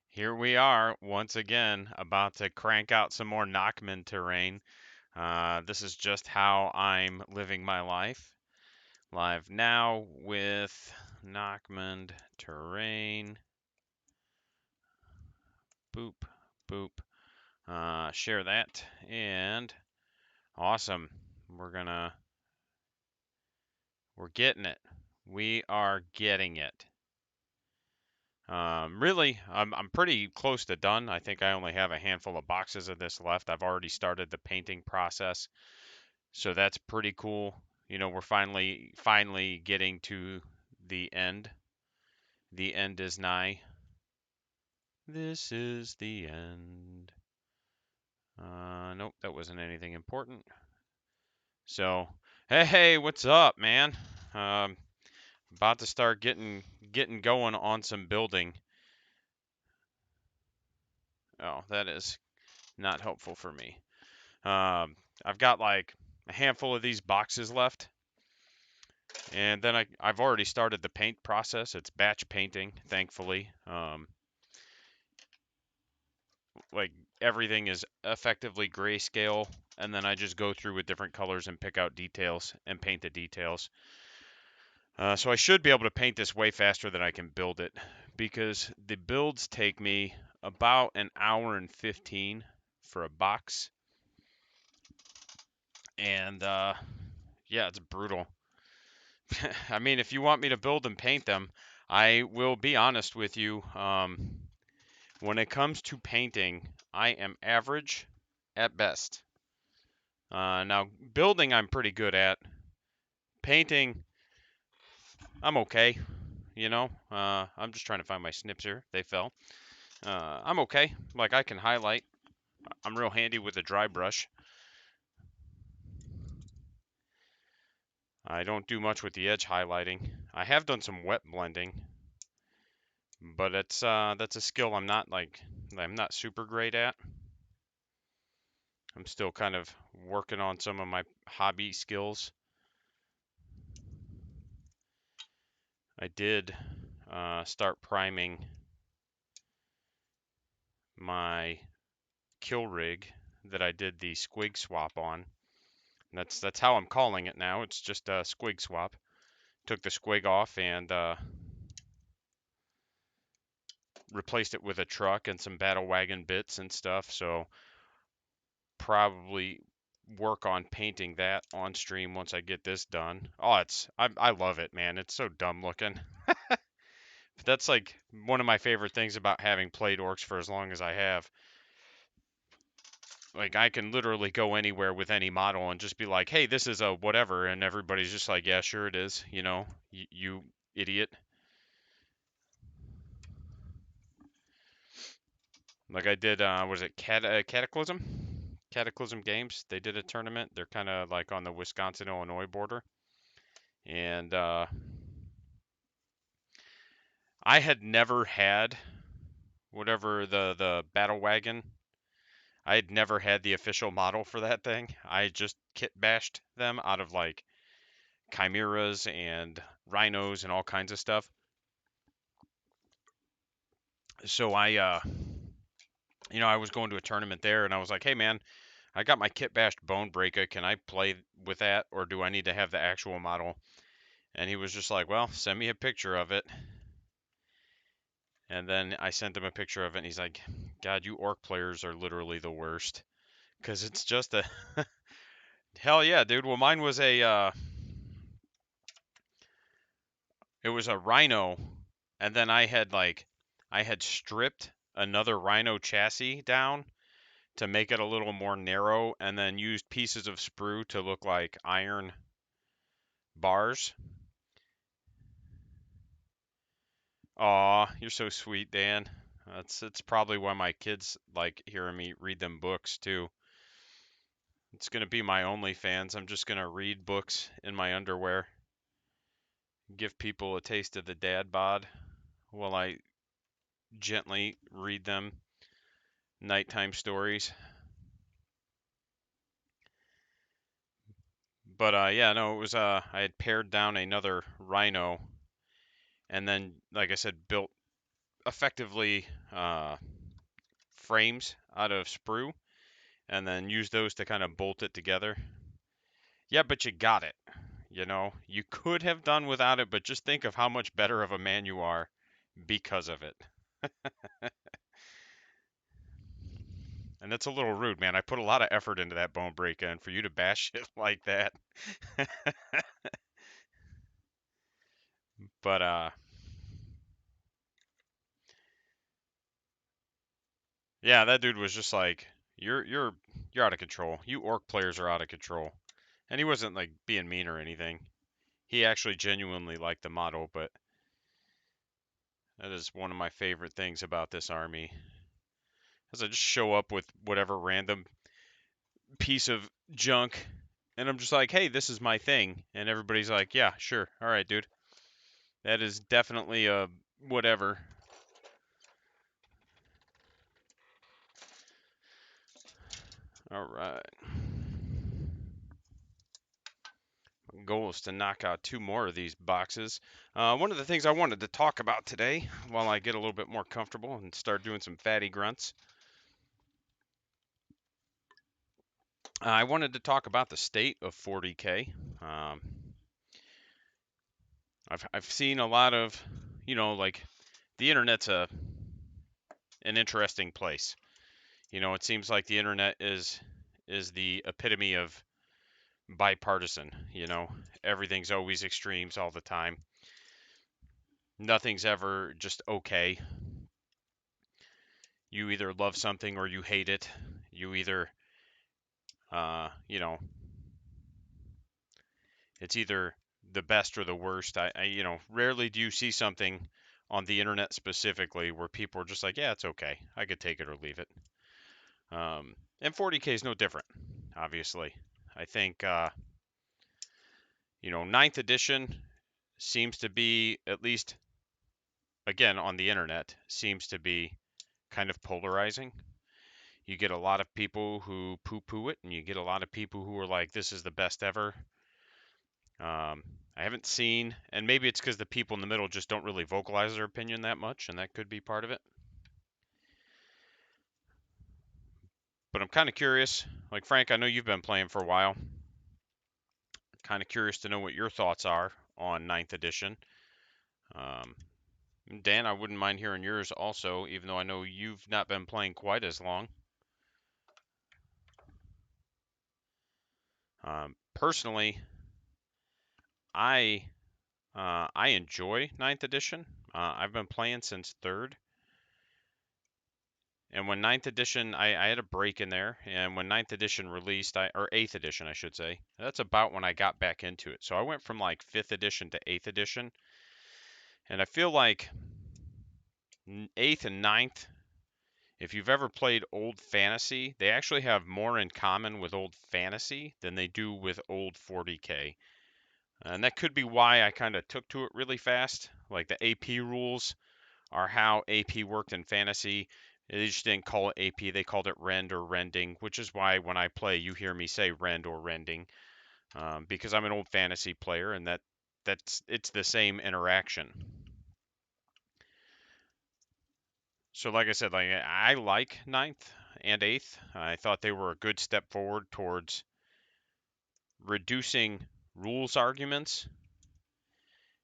here we are once again about to crank out some more Nachmund terrain. This is just how I'm living my life. Live now with Nachmund terrain. Boop, boop. Share that. And awesome. We're getting it. We are getting it. Really, I'm pretty close to done. I think I only have a handful of boxes of this left. I've already started the painting process, so that's pretty cool. You know, we're finally getting to the end. The end is nigh. This is the end. Nope, that wasn't anything important. So, hey, what's up, man? Um, about to start getting going on some building. Oh, that is not helpful for me. I've got like a handful of these boxes left, and then I've already started the paint process. It's batch painting, thankfully. Like everything is effectively grayscale, and then I just go through with different colors and pick out details and paint the details. So I should be able to paint this way faster than I can build it, because the builds take me about an hour and 15 for a box, and yeah, it's brutal. I mean, if you want me to build and paint them, I will be honest with you. When it comes to painting, I am average at best. Now, building, I'm pretty good at. Painting, I'm okay. You know, I'm just trying to find my snips here. They fell. I'm okay. Like, I can highlight. I'm real handy with a dry brush. I don't do much with the edge highlighting. I have done some wet blending, but that's a skill I'm not super great at. I'm still kind of working on some of my hobby skills. I did start priming my kill rig that I did the squig swap on. That's how I'm calling it now. It's just a squig swap. Took the squig off and replaced it with a truck and some battle wagon bits and stuff. So probably work on painting that on stream once I get this done. Oh, I love it, man. It's so dumb looking. That's like one of my favorite things about having played orcs for as long as I have. Like I can literally go anywhere with any model and just be like, "Hey, this is a whatever," and everybody's just like, "Yeah, sure it is." You know, you idiot. Like I did, was it Cataclysm? Cataclysm Games. They did a tournament. They're kind of like on the Wisconsin-Illinois border, and I had never had whatever the battle wagon. I had never had the official model for that thing. I just kit bashed them out of like chimeras and rhinos and all kinds of stuff. So I was going to a tournament there and I was like, "Hey man, I got my kit bashed bone breaker. Can I play with that or do I need to have the actual model?" And he was just like, "Well, send me a picture of it." And then I sent him a picture of it and he's like, "God, you orc players are literally the worst." Cuz it's just a hell yeah, dude. Well, mine was it was a rhino, and then I had stripped another rhino chassis down to make it a little more narrow, and then used pieces of sprue to look like iron bars. Aw, you're so sweet, Dan. It's probably why my kids like hearing me read them books too. It's gonna be my OnlyFans. I'm just gonna read books in my underwear, give people a taste of the dad bod while I gently read them nighttime stories. But yeah, no, it was I had pared down another rhino, and then, like I said, built effectively frames out of sprue and then use those to kind of bolt it together. Yeah, but you got it. You know, you could have done without it, but just think of how much better of a man you are because of it. And that's a little rude, man. I put a lot of effort into that bone break, and for you to bash it like that. But yeah, that dude was just like, you're out of control. You orc players are out of control. And he wasn't like being mean or anything. He actually genuinely liked the model, but that is one of my favorite things about this army. Is I just show up with whatever random piece of junk and I'm just like, "Hey, this is my thing." And everybody's like, "Yeah, sure. All right, dude. That is definitely a whatever." All right. Goal is to knock out 2 more of these boxes. One of the things I wanted to talk about today, while I get a little bit more comfortable and start doing some fatty grunts, I wanted to talk about the state of 40k. I've seen a lot of, like the internet's an interesting place. It seems like the internet is the epitome of bipartisan. Everything's always extremes all the time. Nothing's ever just okay. You either love something or you hate it. You either, it's either the best or the worst. Rarely do you see something on the internet specifically where people are just like, yeah, it's okay. I could take it or leave it. And 40k is no different, obviously. I think, ninth edition seems to be, at least again on the internet, seems to be kind of polarizing. You get a lot of people who poo-poo it, and you get a lot of people who are like, "This is the best ever." I haven't seen, and maybe it's because the people in the middle just don't really vocalize their opinion that much, and that could be part of it. But I'm kind of curious. Like Frank, I know you've been playing for a while. Kind of curious to know what your thoughts are on ninth edition. Um, Dan, I wouldn't mind hearing yours also, even though I know you've not been playing quite as long. Personally, I I enjoy ninth edition. I've been playing since third, and when ninth edition, I had a break in there, and when ninth edition released, or eighth edition, I should say, that's about when I got back into it. So I went from like fifth edition to eighth edition, and I feel like eighth and ninth, if you've ever played old fantasy, they actually have more in common with old fantasy than they do with old 40k. And that could be why I kind of took to it really fast. Like the AP rules are how AP worked in fantasy. They just didn't call it AP, they called it rend or rending, which is why when I play, you hear me say rend or rending, because I'm an old fantasy player, and it's the same interaction. So, like I said, like I like ninth and eighth. I thought they were a good step forward towards reducing rules arguments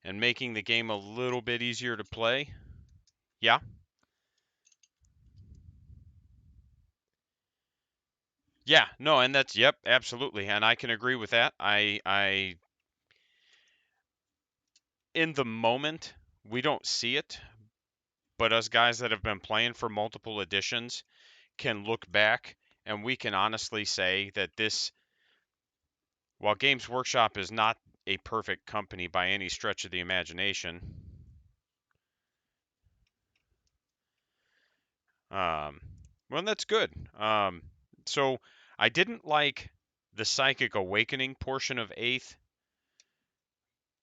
and making the game a little bit easier to play. Yeah. Yeah, no, and that's yep, absolutely. And I can agree with that. I in the moment we don't see it, but us guys that have been playing for multiple editions can look back and we can honestly say that this, while Games Workshop is not a perfect company by any stretch of the imagination, um, well, that's good. So I didn't like the Psychic Awakening portion of eighth,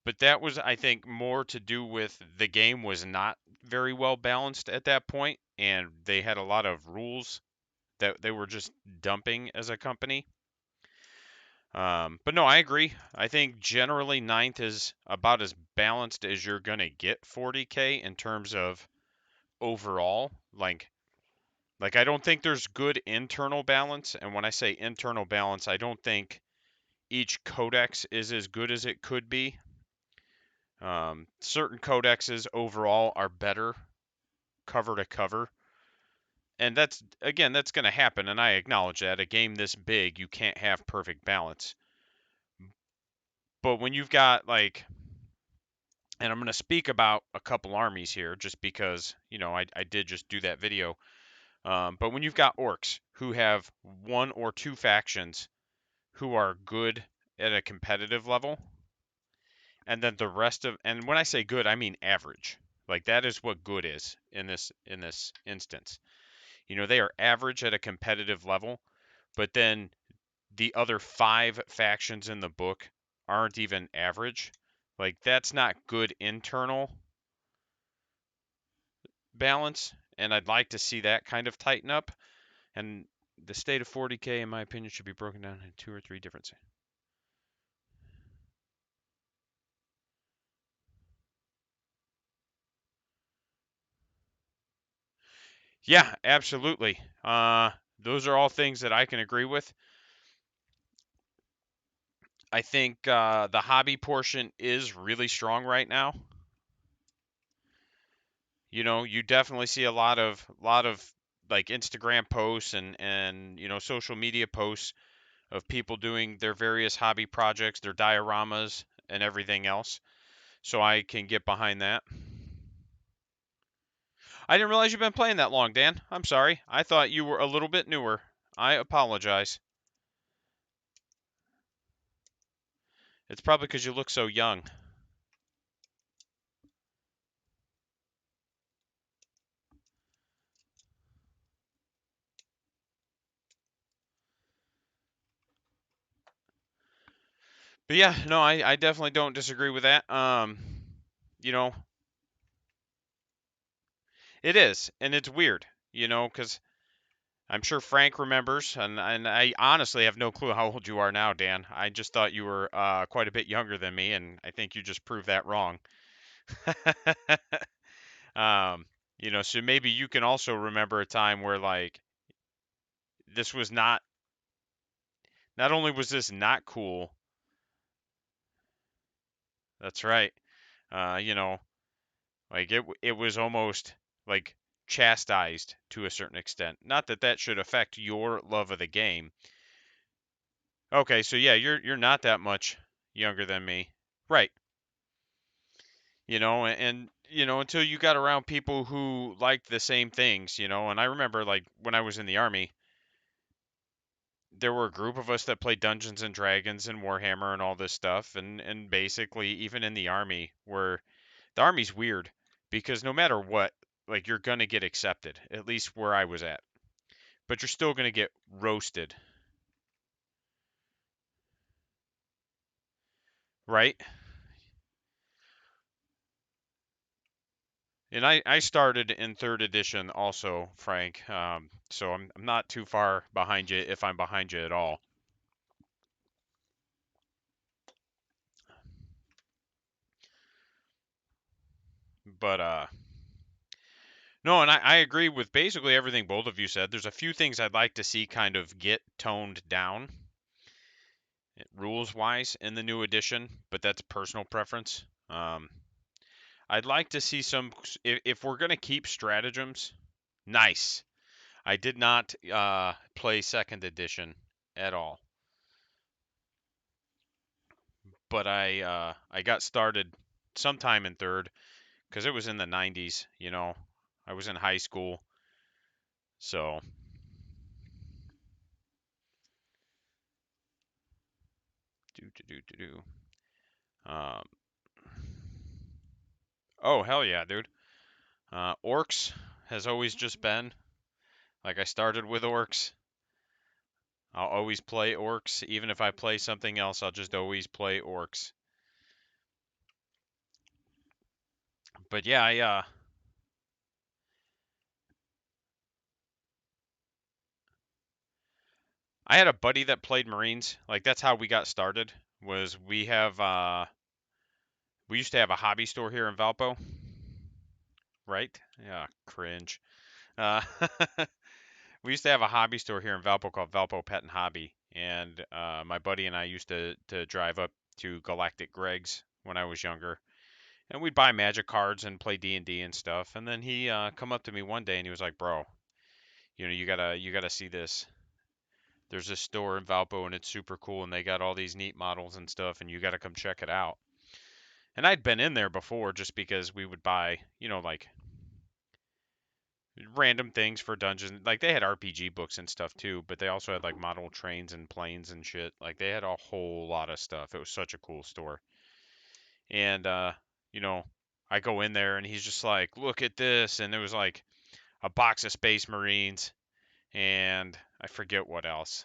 but that was, I think, more to do with the game was not very well balanced at that point, and they had a lot of rules that they were just dumping as a company. But no, I agree. I think generally ninth is about as balanced as you're gonna get 40k in terms of overall. Like I don't think there's good internal balance, and when I say internal balance, I don't think each codex is as good as it could be. Certain codexes overall are better cover to cover, and that's going to happen, and I acknowledge that. A game this big, you can't have perfect balance. But when you've got and I'm going to speak about a couple armies here, just because I did just do that video. But when you've got orcs who have one or two factions who are good at a competitive level, and then the rest of, and when I say good, I mean average. Like that is what good is in this instance. They are average at a competitive level, but then the other five factions in the book aren't even average. Like that's not good internal balance, and I'd like to see that kind of tighten up. And the state of 40k, in my opinion, should be broken down into 2 or 3 different. Yeah, absolutely. Those are all things that I can agree with. I think the hobby portion is really strong right now. You definitely see a lot of like Instagram posts and social media posts of people doing their various hobby projects, their dioramas and everything else. So I can get behind that. I didn't realize you've been playing that long, Dan. I'm sorry. I thought you were a little bit newer. I apologize. It's probably because you look so young. But yeah, no, I definitely don't disagree with that. You know, it is, and it's weird, because I'm sure Frank remembers, and I honestly have no clue how old you are now, Dan. I just thought you were quite a bit younger than me, and I think you just proved that wrong. um, so maybe you can also remember a time where this was not only was this not cool. That's right. Uh, you know, it was almost like chastised to a certain extent. Not that that should affect your love of the game. Okay, so yeah, you're not that much younger than me. Right. Until you got around people who liked the same things, and I remember like when I was in the army, there were a group of us that played Dungeons and Dragons and Warhammer and all this stuff, and basically even in the army, where the army's weird because no matter what, like you're gonna get accepted, at least where I was at, but you're still gonna get roasted, right? And I started in third edition also, Frank. So I'm not too far behind you if I'm behind you at all. But no, and I agree with basically everything both of you said. There's a few things I'd like to see kind of get toned down, rules wise, in the new edition, but that's personal preference. I'd like to see some, if we're gonna keep stratagems. Nice. I did not play second edition at all, but I got started sometime in third because it was in the 90s. I was in high school, so do. Um, oh hell yeah, dude. Orcs has always just been like I started with orcs. I'll always play orcs, even if I play something else. I'll just always play orcs. But yeah, I had a buddy that played Marines. Like that's how we got started. Was we used to have a hobby store here in Valpo, right? Yeah, cringe. Uh, we used to have a hobby store here in Valpo called Valpo Pet and Hobby, and my buddy and I used to drive up to Galactic Greg's when I was younger, and we'd buy Magic cards and play D&D and stuff. And then he come up to me one day and he was like, "Bro, you gotta see this. There's this store in Valpo and it's super cool and they got all these neat models and stuff and you gotta come check it out." And I'd been in there before just because we would buy, like random things for dungeons. Like they had RPG books and stuff too, but they also had like model trains and planes and shit. Like they had a whole lot of stuff. It was such a cool store. And you know, I go in there and he's just like, "Look at this." And it was like a box of Space Marines and I forget what else.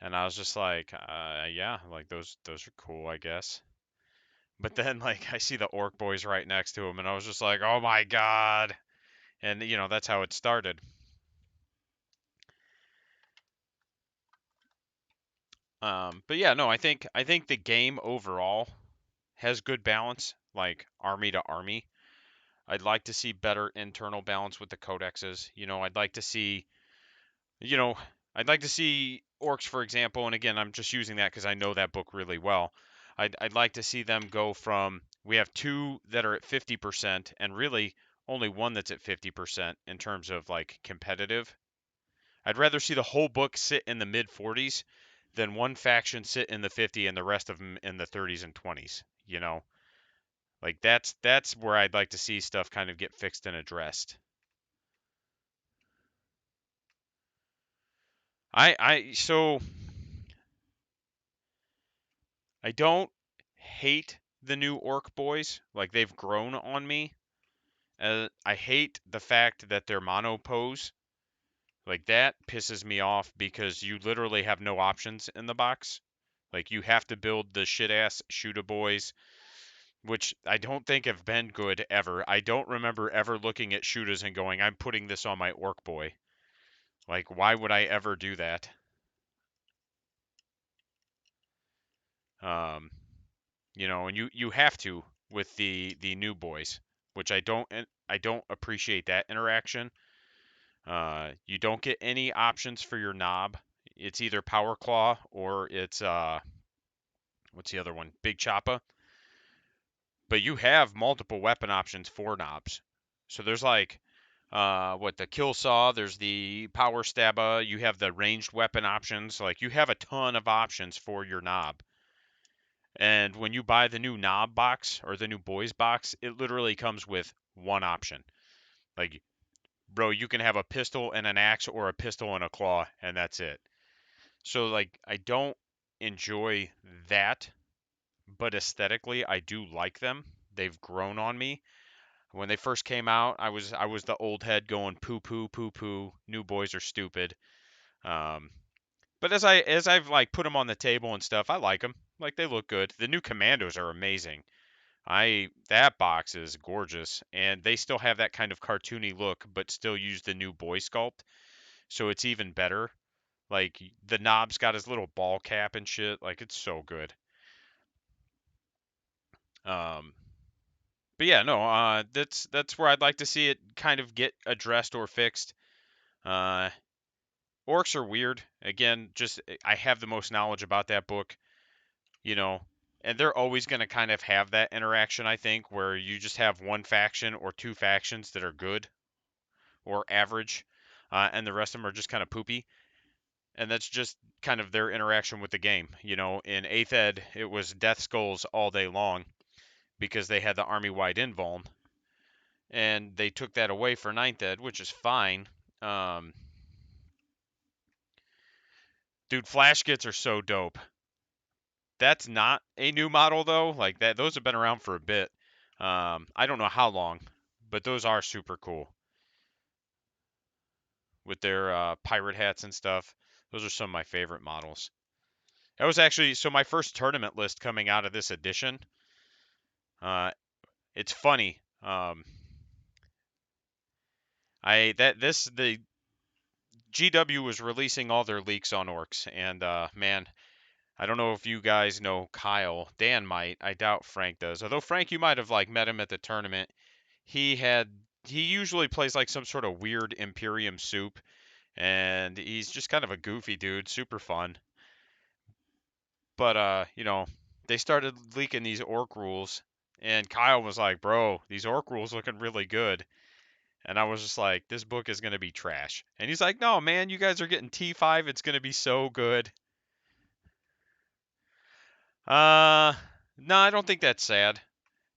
And I was just like, yeah, like those are cool, I guess. But then like I see the orc boys right next to him and I was just like, "Oh my god." And that's how it started. But yeah, no, I think the game overall has good balance, like army to army. I'd like to see better internal balance with the codexes. You know, I'd like to see orcs, for example, and again, I'm just using that because I know that book really well. I'd like to see them go from we have two that are at 50% and really only one that's at 50% in terms of like competitive. I'd rather see the whole book sit in the mid 40s than one faction sit in the 50 and the rest of them in the 30s and 20s. Like that's where I'd like to see stuff kind of get fixed and addressed. So I don't hate the new orc boys. Like they've grown on me. I hate the fact that they're mono pose. Like that pisses me off because you literally have no options in the box. Like you have to build the shit ass shooter boys, which I don't think have been good ever. I don't remember ever looking at shooters and going, "I'm putting this on my orc boy." Like why would I ever do that? Um, and you have to with the new boys, which I don't appreciate that interaction. You don't get any options for your knob. It's either Power Claw or it's what's the other one? Big Choppa. But you have multiple weapon options for knobs. So there's like the kill saw, there's the power stabba, you have the ranged weapon options. Like you have a ton of options for your knob. And when you buy the new knob box or the new boys box, it literally comes with one option. Like, bro, you can have a pistol and an axe or a pistol and a claw, and that's it. So, like, I don't enjoy that, but aesthetically, I do like them. They've grown on me. When they first came out, I was the old head going poo poo poo poo. New boys are stupid. Um, but as I've like put them on the table and stuff, I like them. Like they look good. The new commandos are amazing. I That box is gorgeous, and they still have that kind of cartoony look, but still use the new boy sculpt, so it's even better. Like the knob's got his little ball cap and shit. Like it's so good. Um, but yeah, no, that's where I'd like to see it kind of get addressed or fixed. Uh, Orcs are weird. Again, just I have the most knowledge about that book, you know, and they're always going to kind of have that interaction, I think, where you just have one faction or two factions that are good or average, and the rest of them are just kind of poopy. And that's just kind of their interaction with the game. In 8th Ed, it was Death Skulls all day long because they had the army wide invuln, and they took that away for 9th Ed, which is fine. Um, Dude, flash kits are so dope. That's not a new model though. Like that, those have been around for a bit. I don't know how long, but those are super cool with their pirate hats and stuff. Those are some of my favorite models. That was actually so my first tournament list coming out of this edition. It's funny. I that this the GW was releasing all their leaks on orcs, and man, I don't know if you guys know Kyle. Dan might. I doubt Frank does. Although Frank, you might have like met him at the tournament. he usually plays like some sort of weird Imperium soup, and he's just kind of a goofy dude, super fun. But they started leaking these orc rules, and Kyle was like, "Bro, these orc rules looking really good." And I was just like, "This book is gonna be trash." And he's like, "No, man, you guys are getting T5. It's gonna be so good." Uh, no, I don't think that's sad.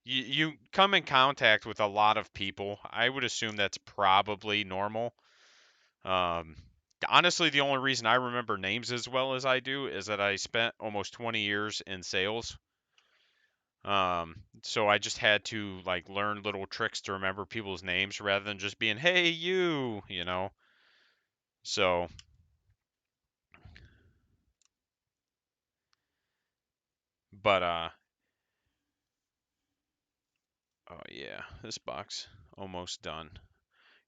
You come in contact with a lot of people. I would assume that's probably normal. Um, Honestly, the only reason I remember names as well as I do is that I spent almost 20 years in sales. So I just had to like learn little tricks to remember people's names rather than just being, "Hey, you." So, but oh yeah, this box almost done.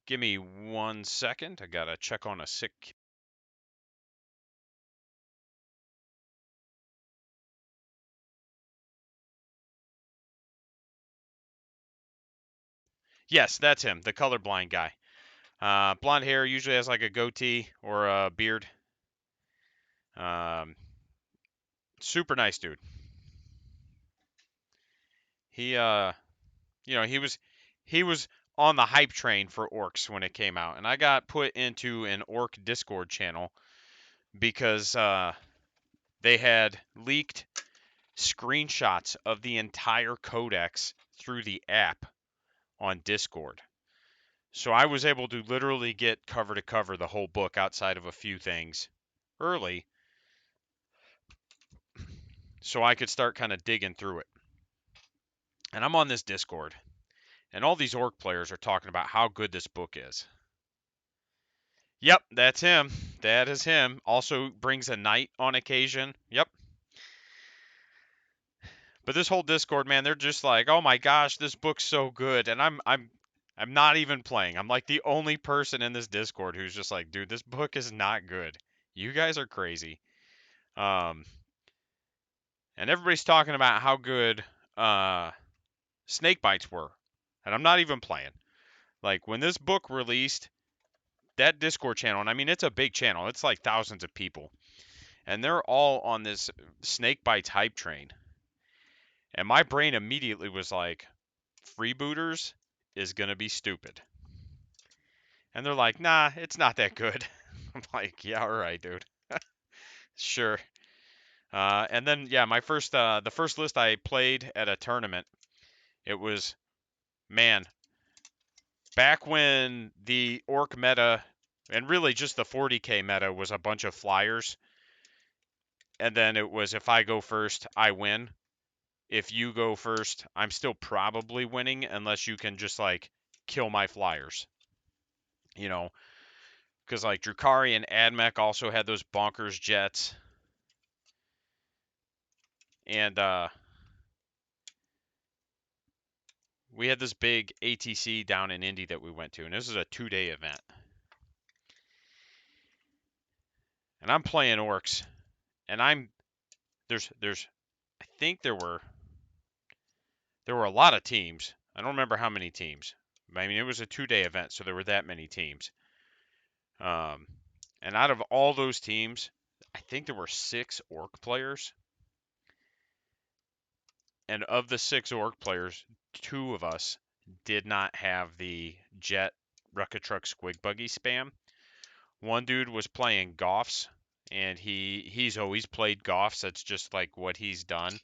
Give me 1 second. I gotta check on a sick. Yes, that's him, the colorblind guy. Blonde hair, usually has like a goatee or a beard. Um, Super nice dude. He he was on the hype train for orcs when it came out, and I got put into an orc Discord channel because they had leaked screenshots of the entire codex through the app on Discord. So I was able to literally get cover to cover the whole book outside of a few things early, so I could start kind of digging through it. And I'm on this Discord, and all these orc players are talking about how good this book is. Yep, that's him. That is him. Also brings a knight on occasion. Yep. But this whole Discord, man, they're just like, "Oh my gosh, this book's so good." And I'm not even playing. I'm like the only person in this Discord who's just like, "Dude, this book is not good. You guys are crazy." Um and everybody's talking about how good snake bites were. And I'm not even playing. Like when this book released, that Discord channel, and I mean it's a big channel. It's like thousands of people. And they're all on this snake bites hype train. And my brain immediately was like, freebooters is going to be stupid. And they're like, "Nah, it's not that good." I'm like, "Yeah, all right, dude. Sure." And then, yeah, the first list I played at a tournament, it was, man, back when the orc meta, and really just the 40k meta, was a bunch of flyers. And then it was, if I go first, I win. If you go first, I'm still probably winning unless you can just like kill my flyers. You know, because like Drukari and Admech also had those bonkers jets, and we had this big ATC down in Indy that we went to, and this is a 2-day event. And I'm playing orcs, and there's I think there were a lot of teams. I don't remember how many teams. I mean, it was a 2-day event, so there were that many teams. Um, and out of all those teams, I think there were 6 orc players. And of the 6 orc players, 2 of us did not have the jet rocket truck squig buggy spam. One dude was playing Goffs, and he's always played Goffs. That's just like what he's done.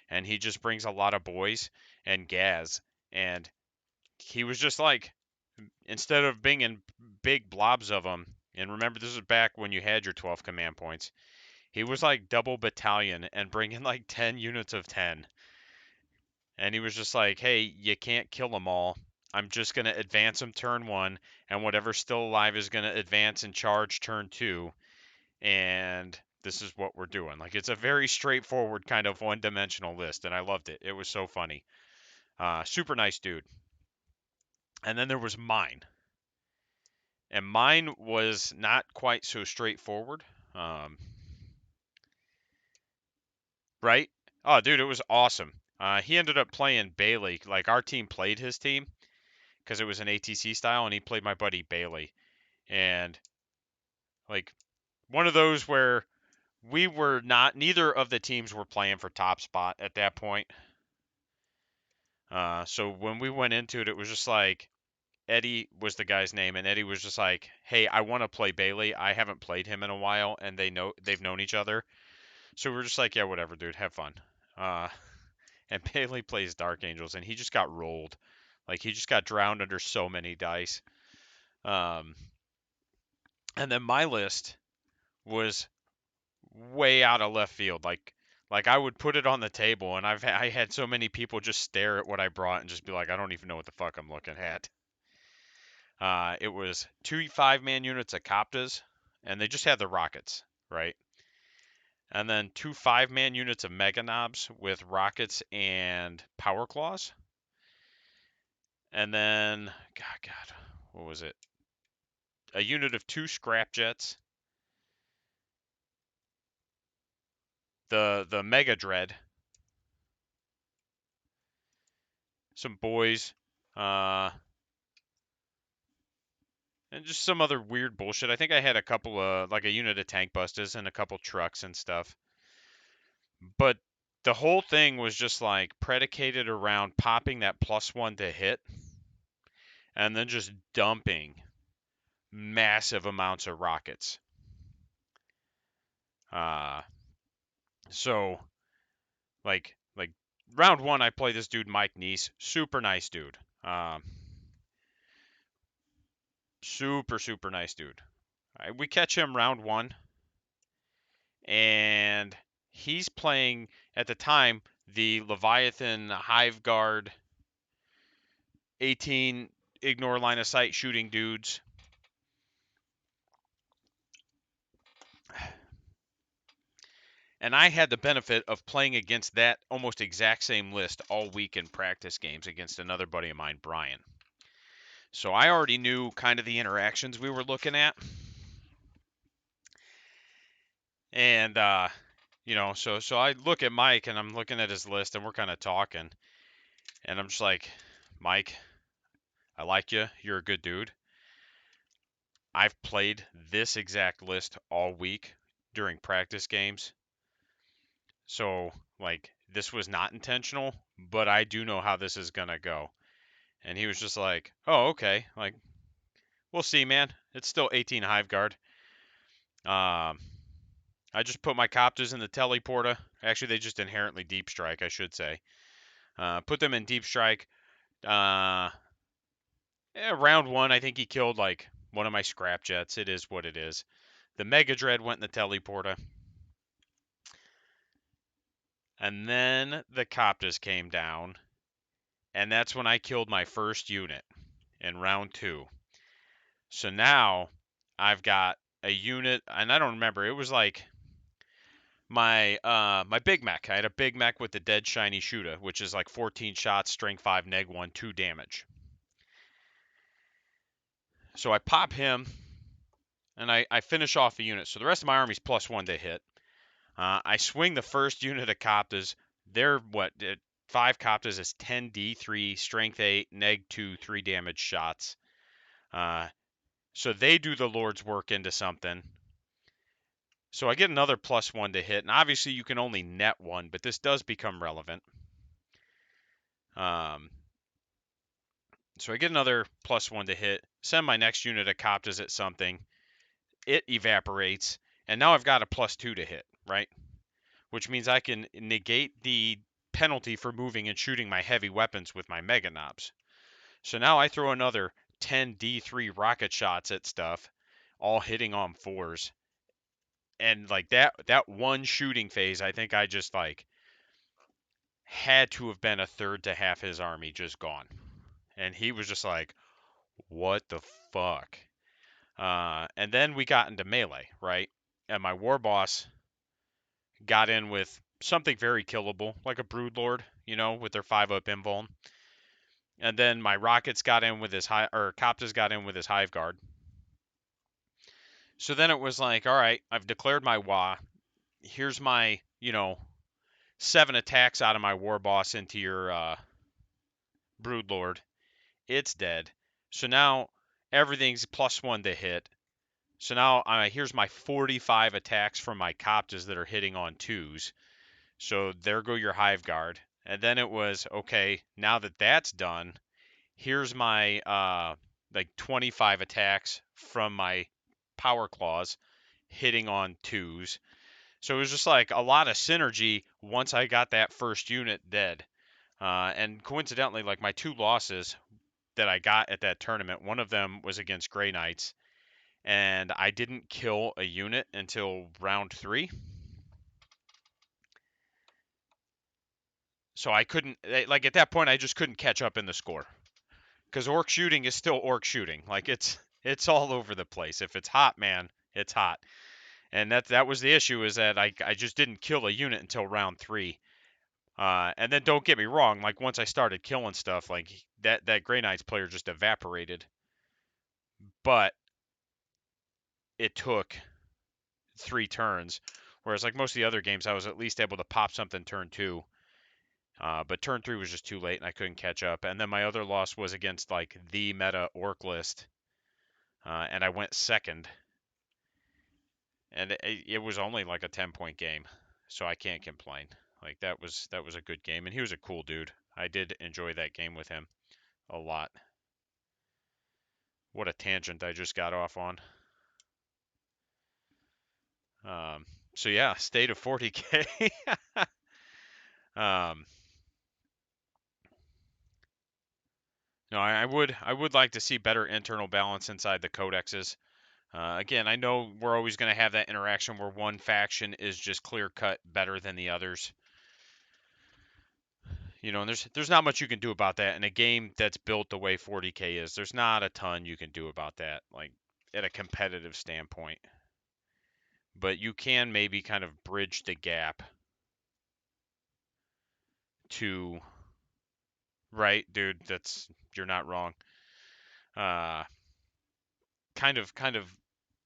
And he just brings a lot of boys and Gaz. And he was just like, instead of being in big blobs of them, and remember, this is back when you had your 12 command points, he was like double battalion and bringing like 10 units of 10. And he was just like, "Hey, you can't kill them all. I'm just going to advance them turn 1, and whatever's still alive is going to advance and charge turn 2. And this is what we're doing." Like, it's a very straightforward kind of one-dimensional list, and I loved it. It was so funny. Super nice dude. And then there was mine. And mine was not quite so straightforward. Um, right? Oh, dude, it was awesome. He ended up playing Bailey. Like, our team played his team, because it was an ATC style, and he played my buddy Bailey. And like one of those where we were not, neither of the teams were playing for top spot at that point. So when we went into it, it was just like Eddie was the guy's name, and Eddie was just like, "Hey, I want to play Bailey. I haven't played him in a while, and they've known each other." So we're just like, "Yeah, whatever, dude. Have fun." Uh, and Bailey plays Dark Angels, and he just got rolled. Like he just got drowned under so many dice. Um, and then my list was way out of left field. Like I would put it on the table, and I had so many people just stare at what I brought and just be like, I don't even know what the fuck I'm looking at. It was 2 5-man units of Coptas, and they just had the rockets, right? And then 2 5-man units of Mega Knobs with rockets and Power Claws. And then, God, what was it? A unit of 2 Scrap Jets. The Mega Dread. Some boys. And just some other weird bullshit. I think I had a couple of, like a unit of Tank Busters and a couple trucks and stuff. But the whole thing was just like predicated around popping that +1 to hit and then just dumping massive amounts of rockets. So like round 1, I play this dude Mike Neese, super nice dude. Super nice dude. We catch him round 1, and he's playing at the time the Leviathan Hive Guard 18 ignore line of sight shooting dudes. And I had the benefit of playing against that almost exact same list all week in practice games against another buddy of mine, Brian. So I already knew kind of the interactions we were looking at. And so I look at Mike, and I'm looking at his list, and we're kind of talking. And I'm just like, Mike, I like you. You're a good dude. I've played this exact list all week during practice games. So, like, this was not intentional, but I do know how this is going to go. And he was just like, oh, okay. Like, we'll see, man. It's still 18 Hive Guard. I just put my Copters in the Teleporta. Actually, they just inherently Deep Strike, I should say. Put them in Deep Strike. Round 1, I think he killed, like, one of my Scrap Jets. It is what it is. The Mega Dread went in the Teleporta. And then the Coptas came down. And that's when I killed my first unit in round 2. So now I've got a unit, and I don't remember. It was like my Big Mech. I had a Big Mech with the Dead Shiny Shooter, which is like 14 shots, strength 5, neg 1, 2 damage. So I pop him, and I finish off the unit. So the rest of my army's +1 to hit. I swing the first unit of Coptas. They're 5 Coptas is 10d3, strength 8, neg 2, 3 damage shots. So they do the Lord's work into something. So I get another +1 to hit, and obviously you can only net 1, but this does become relevant. So I get another +1 to hit, send my next unit of Coptas at something, it evaporates, and now I've got a +2 to hit, right? Which means I can negate the penalty for moving and shooting my heavy weapons with my Mega Knobs. So now I throw another 10 D3 rocket shots at stuff, all hitting on 4s. And like that one shooting phase, I think I just like had to have been a third to half his army just gone. And he was just like, what the fuck? And then we got into melee, right? And my war boss got in with something very killable, like a Broodlord, with their 5-up invuln. And then my rockets got in with his Coptas got in with his Hive Guard. So then it was like, all right, I've declared my WA. Here's my, 7 attacks out of my war boss into your Broodlord. it's dead. So now everything's +1 to hit. So now here's my 45 attacks from my Coptas that are hitting on 2s. So there go your Hive Guard. And then it was, okay, now that that's done, here's my like 25 attacks from my Power Claws hitting on 2s. So it was just like a lot of synergy once I got that first unit dead. And coincidentally, like my 2 losses that I got at that tournament, one of them was against Grey Knights, and I didn't kill a unit until round 3. So I couldn't, like at that point, I just couldn't catch up in the score. Because orc shooting is still orc shooting. Like it's all over the place. If it's hot, man, it's hot. And that was the issue, is that I just didn't kill a unit until round 3. And then don't get me wrong, like once I started killing stuff, like that Grey Knights player just evaporated. But it took 3 turns, whereas like most of the other games, I was at least able to pop something turn 2. But turn 3 was just too late, and I couldn't catch up. And then my other loss was against like the meta orc list, and I went second. And it was only like a 10-point game, so I can't complain. Like that was a good game, and he was a cool dude. I did enjoy that game with him a lot. What a tangent I just got off on. Um, so yeah, state of 40k. um, no, I would like to see better internal balance inside the codexes. Again, I know we're always going to have that interaction where one faction is just clear cut better than the others. You know, and there's not much you can do about that in a game that's built the way 40k is. There's not a ton you can do about that, like at a competitive standpoint. But you can maybe kind of bridge the gap to, right, dude. You're not wrong. Uh, kind of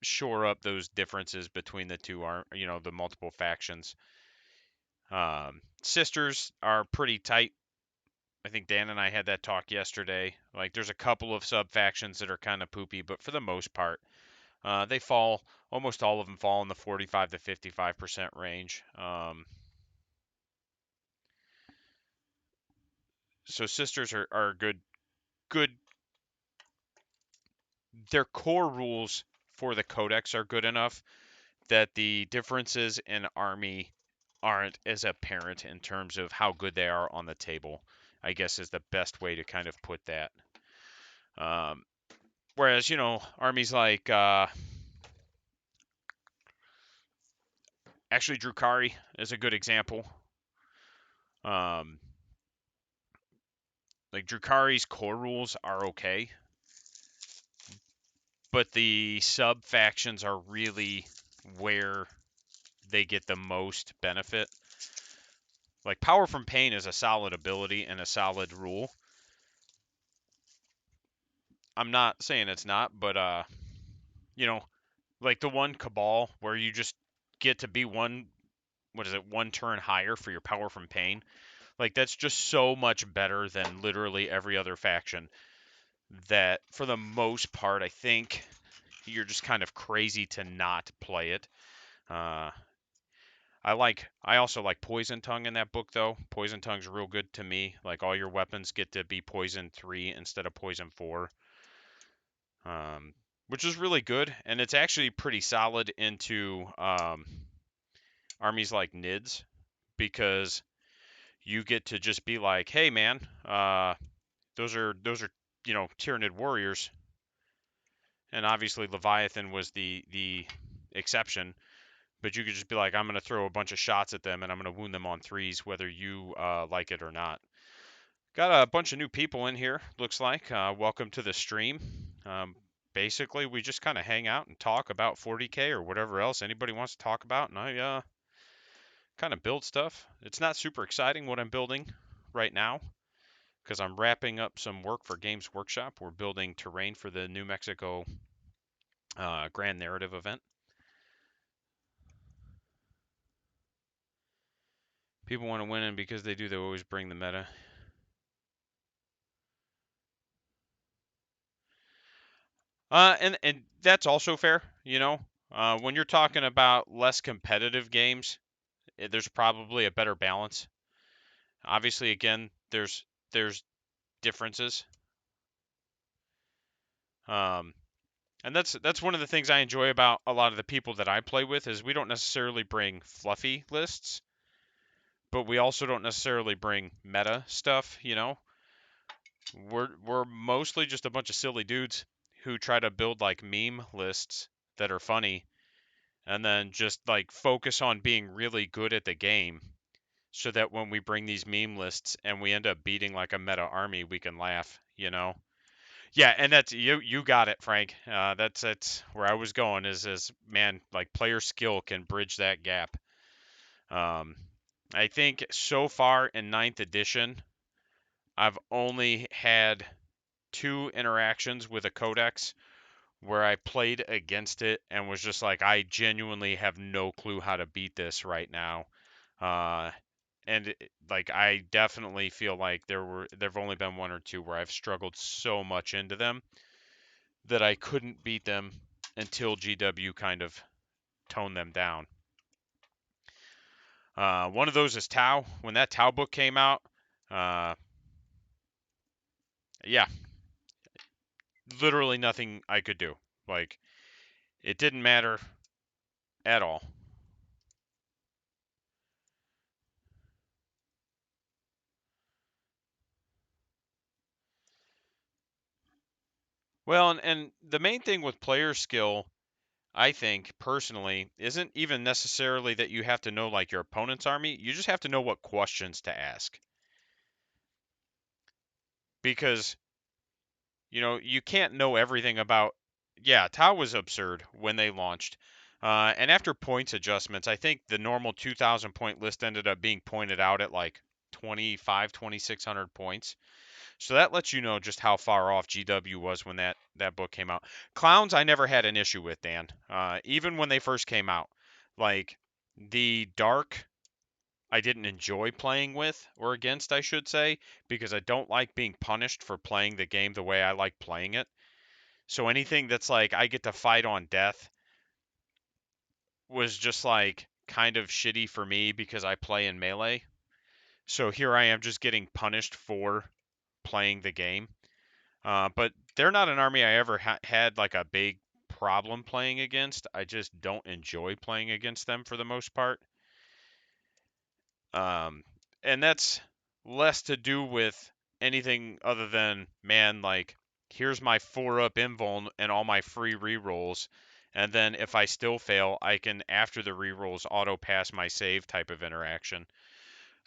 shore up those differences between the two, are the multiple factions. Sisters are pretty tight. I think Dan and I had that talk yesterday. Like, there's a couple of sub factions that are kind of poopy, but for the most part, they fall. Almost all of them fall in the 45 to 55% range. So sisters are good. Good. Their core rules for the codex are good enough that the differences in army aren't as apparent in terms of how good they are on the table, I guess is the best way to kind of put that. Um, Whereas, armies like actually Drukhari is a good example. Um, like Drukhari's core rules are okay, but the sub factions are really where they get the most benefit. Like Power from Pain is a solid ability and a solid rule. I'm not saying it's not, but you know, like the one Cabal where you just get to be one turn higher for your Power from Pain. Like that's just so much better than literally every other faction, that for the most part I think you're just kind of crazy to not play it. Uh, I also like Poison Tongue in that book though. Poison Tongue's real good to me. Like all your weapons get to be Poison 3 instead of Poison 4. Which is really good, and it's actually pretty solid into armies like Nids, because you get to just be like, hey man, those are Tyranid warriors, and obviously Leviathan was the exception, but you could just be like, I'm gonna throw a bunch of shots at them and I'm gonna wound them on 3s, whether you like it or not. Got a bunch of new people in here, looks like. Welcome to the stream. Basically, we just kind of hang out and talk about 40k or whatever else anybody wants to talk about, and I kind of build stuff. It's not super exciting what I'm building right now, because I'm wrapping up some work for Games Workshop. We're building terrain for the New Mexico Grand Narrative event. People want to win, and because they do, they always bring the meta. And that's also fair, you know. When you're talking about less competitive games, there's probably a better balance. Obviously, again, there's differences. Um, and that's one of the things I enjoy about a lot of the people that I play with is we don't necessarily bring fluffy lists, but we also don't necessarily bring meta stuff, you know. We're mostly just a bunch of silly dudes who try to build like meme lists that are funny and then just like focus on being really good at the game so that when we bring these meme lists and we end up beating like a meta army, we can laugh, you know. Yeah, and that's you got it, Frank. That's where I was going is man, like player skill can bridge that gap. Um, I think so far in ninth edition, I've only had two interactions with a codex where I played against it and was just like, I genuinely have no clue how to beat this right now. Uh, like I definitely feel like there've only been one or two where I've struggled so much into them that I couldn't beat them until GW kind of toned them down. One of those is Tau. When that Tau book came out, uh, yeah, literally nothing I could do. Like it didn't matter at all. Well, and the main thing with player skill, I think personally, isn't even necessarily that you have to know like your opponent's army. You just have to know what questions to ask. Because, you know, you can't know everything about. Yeah, Tau was absurd when they launched. And after points adjustments, I think the normal 2,000 point list ended up being pointed out at like 25, 2,600 points. So that lets you know just how far off GW was when that book came out. Clowns, I never had an issue with, Dan. Even when they first came out, like the dark, I didn't enjoy playing with or against, I should say, because I don't like being punished for playing the game the way I like playing it. So anything that's like I get to fight on death was just like kind of shitty for me because I play in melee. So here I am just getting punished for playing the game. But they're not an army I ever had like a big problem playing against. I just don't enjoy playing against them for the most part. Um, and that's less to do with anything other than, man, like, here's my 4-up invuln and all my free rerolls. And then if I still fail, I can, after the rerolls, auto pass my save type of interaction.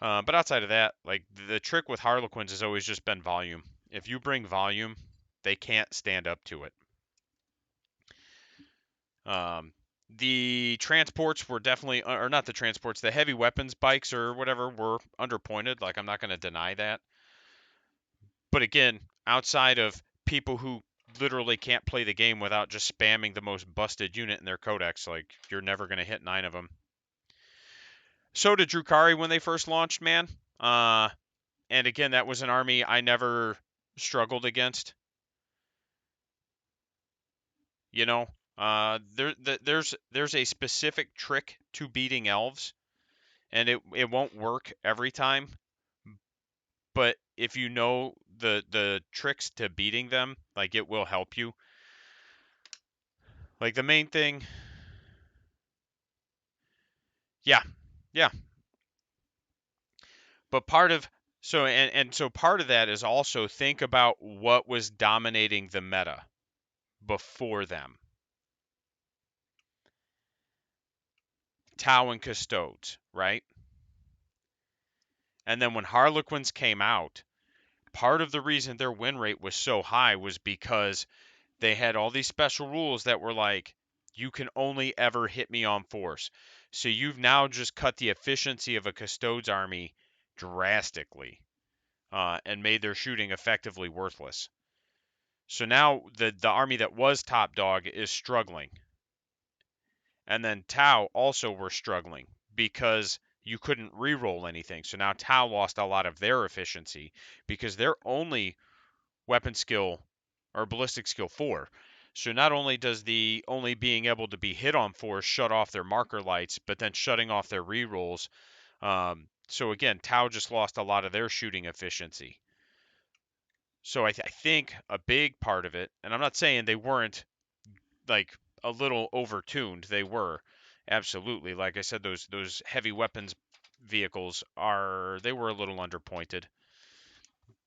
But outside of that, like, the trick with Harlequins has always just been volume. If you bring volume, they can't stand up to it. Um, the transports were definitely, or not the transports, the heavy weapons bikes or whatever were underpointed. Like, I'm not going to deny that. But again, outside of people who literally can't play the game without just spamming the most busted unit in their codex, like, you're never going to hit 9 of them. So did Drukari when they first launched, man. And again, that was an army I never struggled against. You know, there's a specific trick to beating elves, and it won't work every time. But if you know the tricks to beating them, like it will help you. Like the main thing, yeah, yeah. But part of so part of that is also think about what was dominating the meta before them. Tau and Custodes, right? And then when Harlequins came out, part of the reason their win rate was so high was because they had all these special rules that were like, you can only ever hit me on force. So you've now just cut the efficiency of a Custodes army drastically and made their shooting effectively worthless. So now the army that was top dog is struggling. And then Tau also were struggling because you couldn't reroll anything. So now Tau lost a lot of their efficiency because they're only weapon skill or ballistic skill 4. So not only does the only being able to be hit on force shut off their marker lights, but then shutting off their rerolls. So again, Tau just lost a lot of their shooting efficiency. So I think a big part of it, and I'm not saying they weren't like a little overtuned. They were absolutely, like I said, those heavy weapons vehicles they were a little underpointed.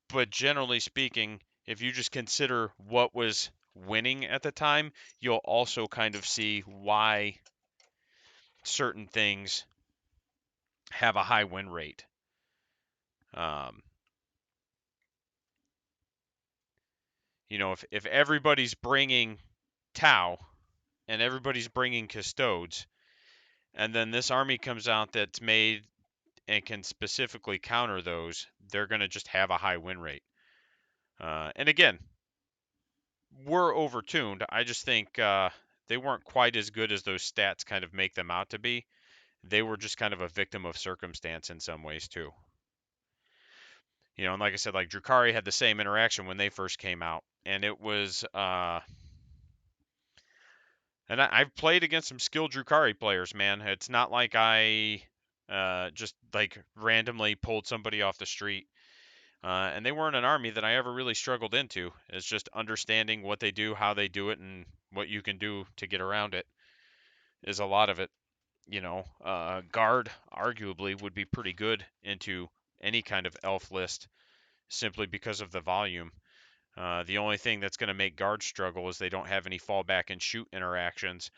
But generally speaking, if you just consider what was winning at the time, you'll also kind of see why certain things have a high win rate. Um, if everybody's bringing Tau and everybody's bringing Custodes, and then this army comes out that's made and can specifically counter those, they're going to just have a high win rate. And again, we're overtuned. I just think they weren't quite as good as those stats kind of make them out to be. They were just kind of a victim of circumstance in some ways too. And like I said, like Drukhari had the same interaction when they first came out, and it was. And I've played against some skilled Drukhari players, man. It's not like I just like randomly pulled somebody off the street. And they weren't an army that I ever really struggled into. It's just understanding what they do, how they do it, and what you can do to get around it is a lot of it. Guard arguably would be pretty good into any kind of elf list simply because of the volume. The only thing that's going to make guards struggle is they don't have any fallback and shoot interactions,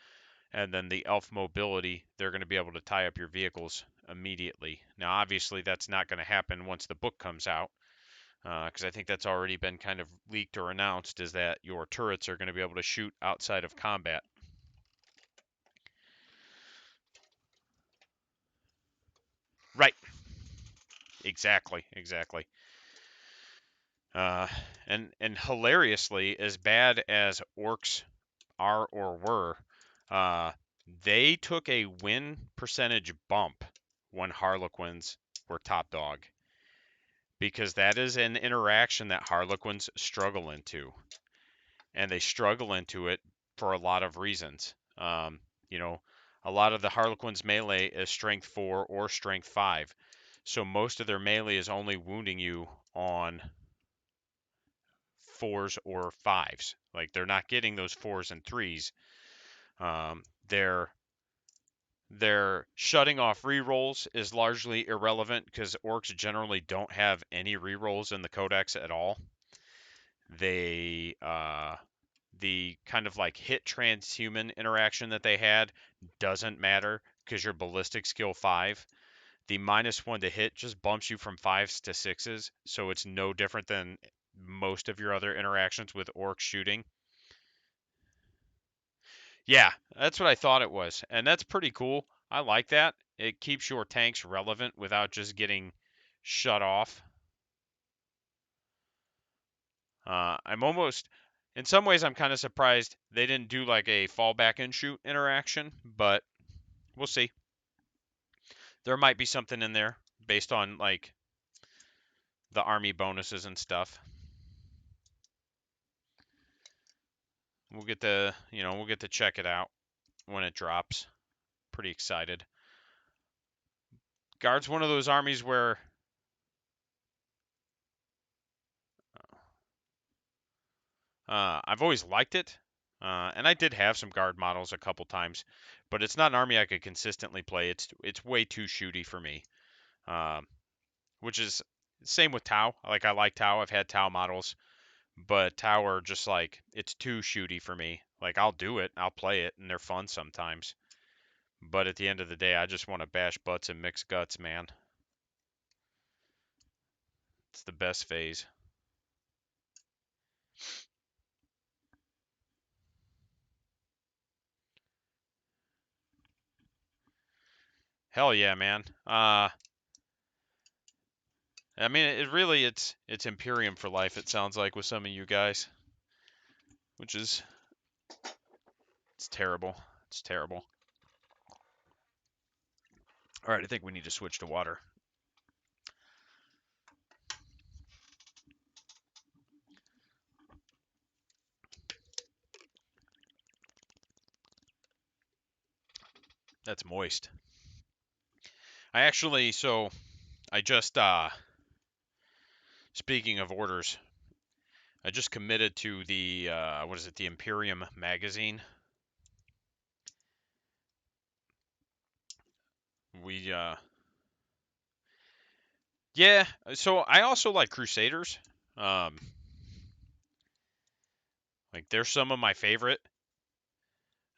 and then the elf mobility, they're going to be able to tie up your vehicles immediately. Now, obviously, that's not going to happen once the book comes out, because I think that's already been kind of leaked or announced, is that your turrets are going to be able to shoot outside of combat. Right. Exactly. Uh, and hilariously, as bad as orcs are or were, uh, they took a win percentage bump when Harlequins were top dog, because that is an interaction that Harlequins struggle into, and they struggle into it for a lot of reasons. A lot of the Harlequins melee is strength 4 or strength 5, so most of their melee is only wounding you on 4s or 5s. Like, they're not getting those 4s and 3s. Their shutting off rerolls is largely irrelevant because orcs generally don't have any rerolls in the codex at all. They the kind of like hit transhuman interaction that they had doesn't matter because you're ballistic skill 5. The -1 to hit just bumps you from 5s to 6s, so it's no different than most of your other interactions with orc shooting. Yeah, that's what I thought it was, and that's pretty cool. I like that. It keeps your tanks relevant without just getting shut off. In some ways, I'm kind of surprised they didn't do like a fallback and shoot interaction, but we'll see. There might be something in there based on like the army bonuses and stuff. We'll get to check it out when it drops. Pretty excited. Guard's one of those armies where I've always liked it, and I did have some guard models a couple times, but it's not an army I could consistently play. It's way too shooty for me, um, which is same with Tau. Like, I like Tau. I've had Tau models, but Tau are just like, it's too shooty for me. Like, I'll do it, I'll play it, and they're fun sometimes. But at the end of the day, I just want to bash butts and mix guts, man. It's the best phase. Hell yeah, man. I mean, it's Imperium for life. It sounds like with some of you guys, which is it's terrible. It's terrible. All right, I think we need to switch to water. That's moist. I actually, so I just, speaking of orders, I just committed to the, what is it, the Imperium magazine. We, yeah, so I also like Crusaders. Um, like they're some of my favorite.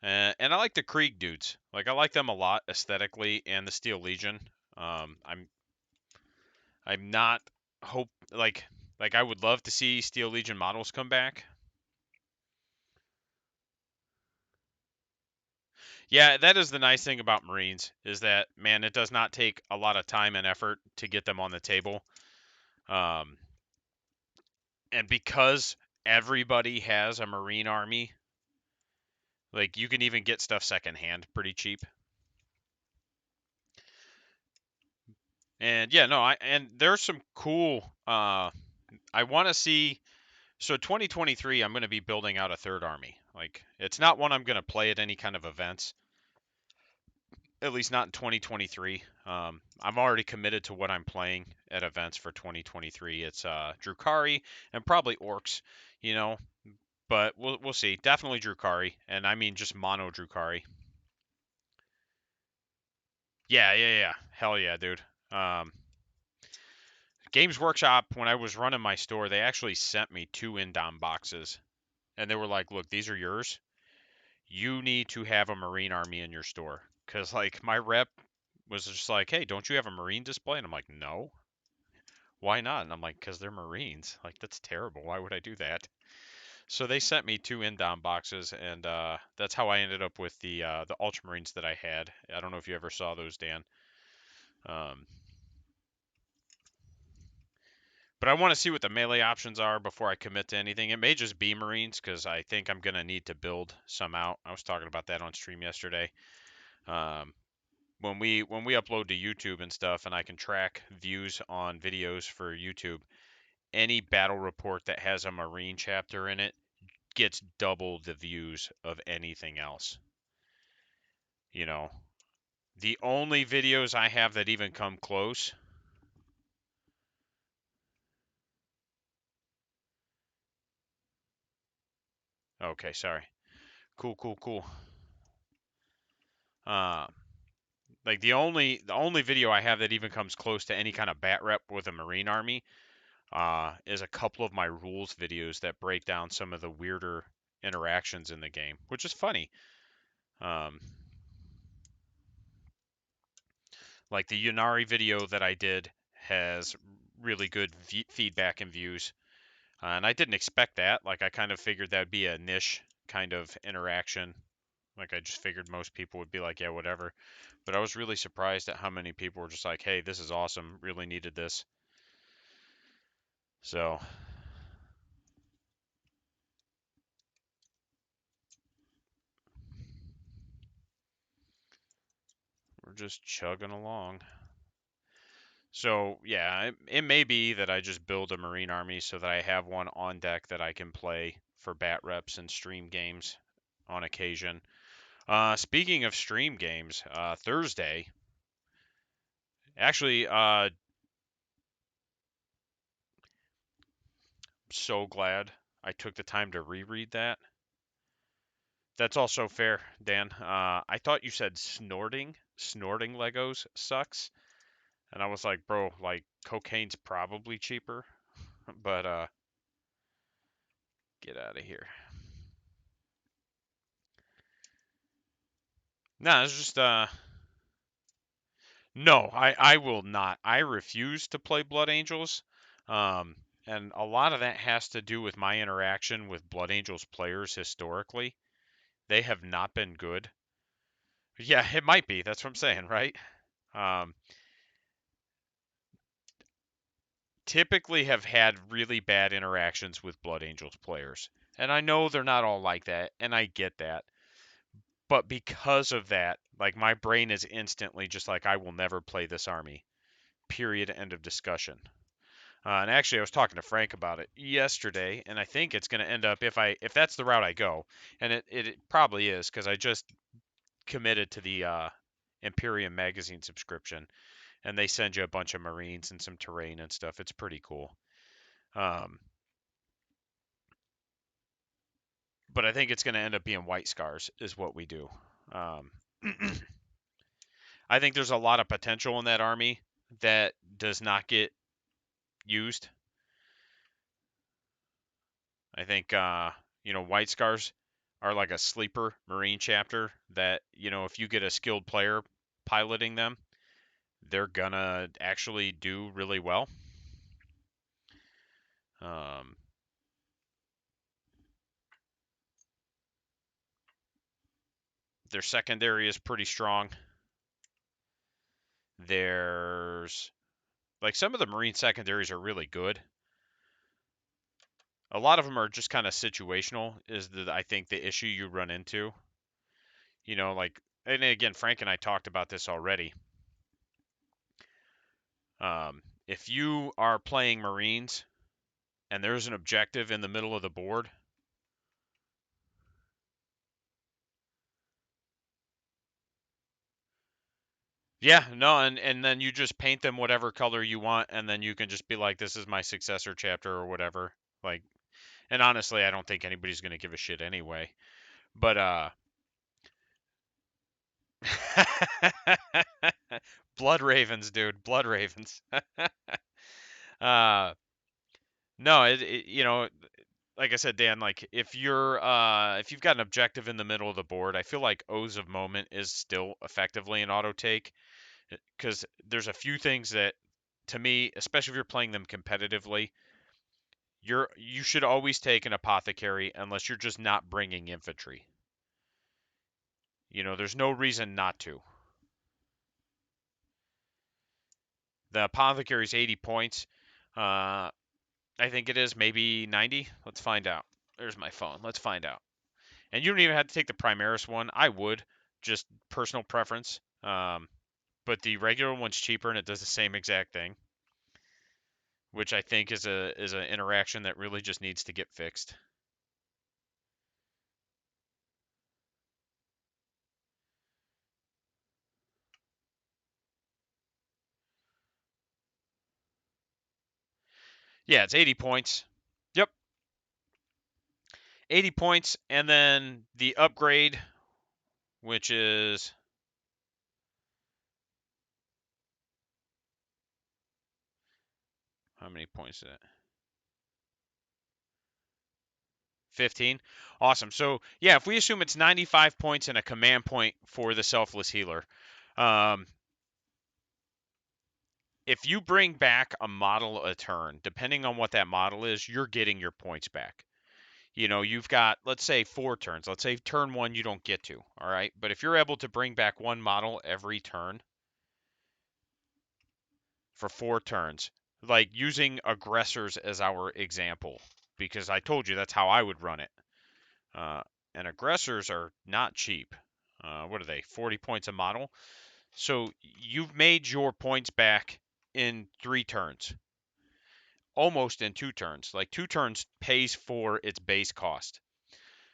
And I like the Krieg dudes. Like I like them a lot aesthetically, and the Steel Legion. I'm not hope like I would love to see Steel Legion models come back. Yeah, that is the nice thing about Marines is that man, it does not take a lot of time and effort to get them on the table. Um, and because everybody has a Marine army, like you can even get stuff secondhand pretty cheap. And yeah, no, I and there's some cool. I want to see. So 2023, I'm going to be building out a third army. Like it's not one I'm going to play at any kind of events, at least not in 2023. I'm already committed to what I'm playing at events for 2023. It's Drukari and probably Orcs, you know, but we'll see. Definitely Drukari, and I mean just mono Drukari. Yeah. Hell yeah, dude. Um, Games Workshop, when I was running my store, they actually sent me 2 Indom boxes, and they were like, "Look, these are yours. You need to have a Marine army in your store." Because like my rep was just like, "Hey, don't you have a Marine display?" And I'm like, "No, why not?" And I'm like, "Because they're Marines. Like that's terrible. Why would I do that?" So they sent me 2 Indom boxes, and that's how I ended up with the Ultramarines that I had. I don't know if you ever saw those, Dan. Um, but I want to see what the melee options are before I commit to anything. It may just be Marines because I think I'm gonna need to build some out. I was talking about that on stream yesterday. Um, when we upload to YouTube and stuff, and I can track views on videos for YouTube, any battle report that has a Marine chapter in it gets double the views of anything else. You know, the only videos I have that even come close. Okay, sorry. Cool. Uh, like the only video I have that even comes close to any kind of bat rep with a Marine army is a couple of my rules videos that break down some of the weirder interactions in the game, which is funny. Um, like the Yunari video that I did has really good feedback and views, and I didn't expect that. Like I kind of figured that'd be a niche kind of interaction. Like I just figured most people would be like, yeah, whatever. But I was really surprised at how many people were just like, hey, this is awesome. Really needed this. So we're just chugging along. So yeah, it may be that I just build a Marine army so that I have one on deck that I can play for bat reps and stream games on occasion. Speaking of stream games, Thursday, actually, so glad I took the time to reread that. That's also fair, Dan. I thought you said snorting. Snorting Legos sucks. And I was like, bro, like cocaine's probably cheaper, but get out of here. No, it's just no, I will not. I refuse to play Blood Angels. Um and a lot of that has to do with my interaction with Blood Angels players historically. They have not been good. Yeah, it might be. That's what I'm saying, right? Um Typically have had really bad interactions with Blood Angels players. And I know they're not all like that, and I get that. But because of that, like my brain is instantly just like, I will never play this army. Period. End of discussion. And actually, I was talking to Frank about it yesterday, and I think it's going to end up if that's the route I go, and it probably is because I just committed to the Imperium magazine subscription, and they send you a bunch of Marines and some terrain and stuff. It's pretty cool. But I think it's going to end up being White Scars is what we do. Um, I think there's a lot of potential in that army that does not get used. I think White Scars are like a sleeper Marine chapter that, if you get a skilled player piloting them, they're gonna actually do really well. Their secondary is pretty strong. There's like some of the Marine secondaries are really good. A lot of them are just kind of situational, is I think the issue you run into. And again, Frank and I talked about this already. If you are playing Marines and there's an objective in the middle of the board, yeah, no, and then you just paint them whatever color you want, and then you can just be like, this is my successor chapter or whatever. Like, and honestly, I don't think anybody's gonna give a shit anyway. But Blood Ravens, dude, Blood Ravens. uh, no, like I said, Dan, like if you've got an objective in the middle of the board, I feel like O's of Moment is still effectively an auto take, because there's a few things that, to me, especially if you're playing them competitively, you should always take an apothecary unless you're just not bringing infantry. There's no reason not to. The apothecary's 80 points. I think it is maybe 90. Let's find out. There's my phone. Let's find out. And you don't even have to take the Primaris one. I would, just personal preference. But the regular one's cheaper and it does the same exact thing, which I think is an interaction that really just needs to get fixed. Yeah, it's 80 points. Yep. 80 points, and then the upgrade, which is how many points is that? 15. Awesome. So yeah, if we assume it's 95 points and a command point for the selfless healer, if you bring back a model a turn, depending on what that model is, you're getting your points back. You've got, let's say, 4 turns. Let's say turn 1 you don't get to, all right? But if you're able to bring back one model every turn for 4 turns, like using aggressors as our example, because I told you that's how I would run it. And aggressors are not cheap. What are they? 40 points a model. So you've made your points back in 3 turns. Almost in 2 turns. Like 2 turns pays for its base cost.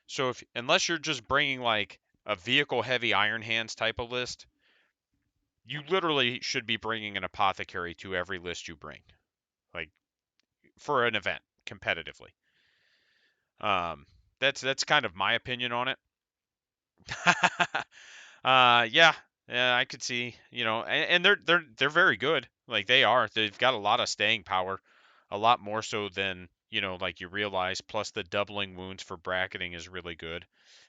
So unless you're just bringing like a vehicle heavy Iron Hands type of list, you literally should be bringing an apothecary to every list you bring, like for an event competitively. That's kind of my opinion on it. Yeah, yeah, I could see, and they're very good. Like they are. They've got a lot of staying power, a lot more so than, like you realize. Plus the doubling wounds for bracketing is really good,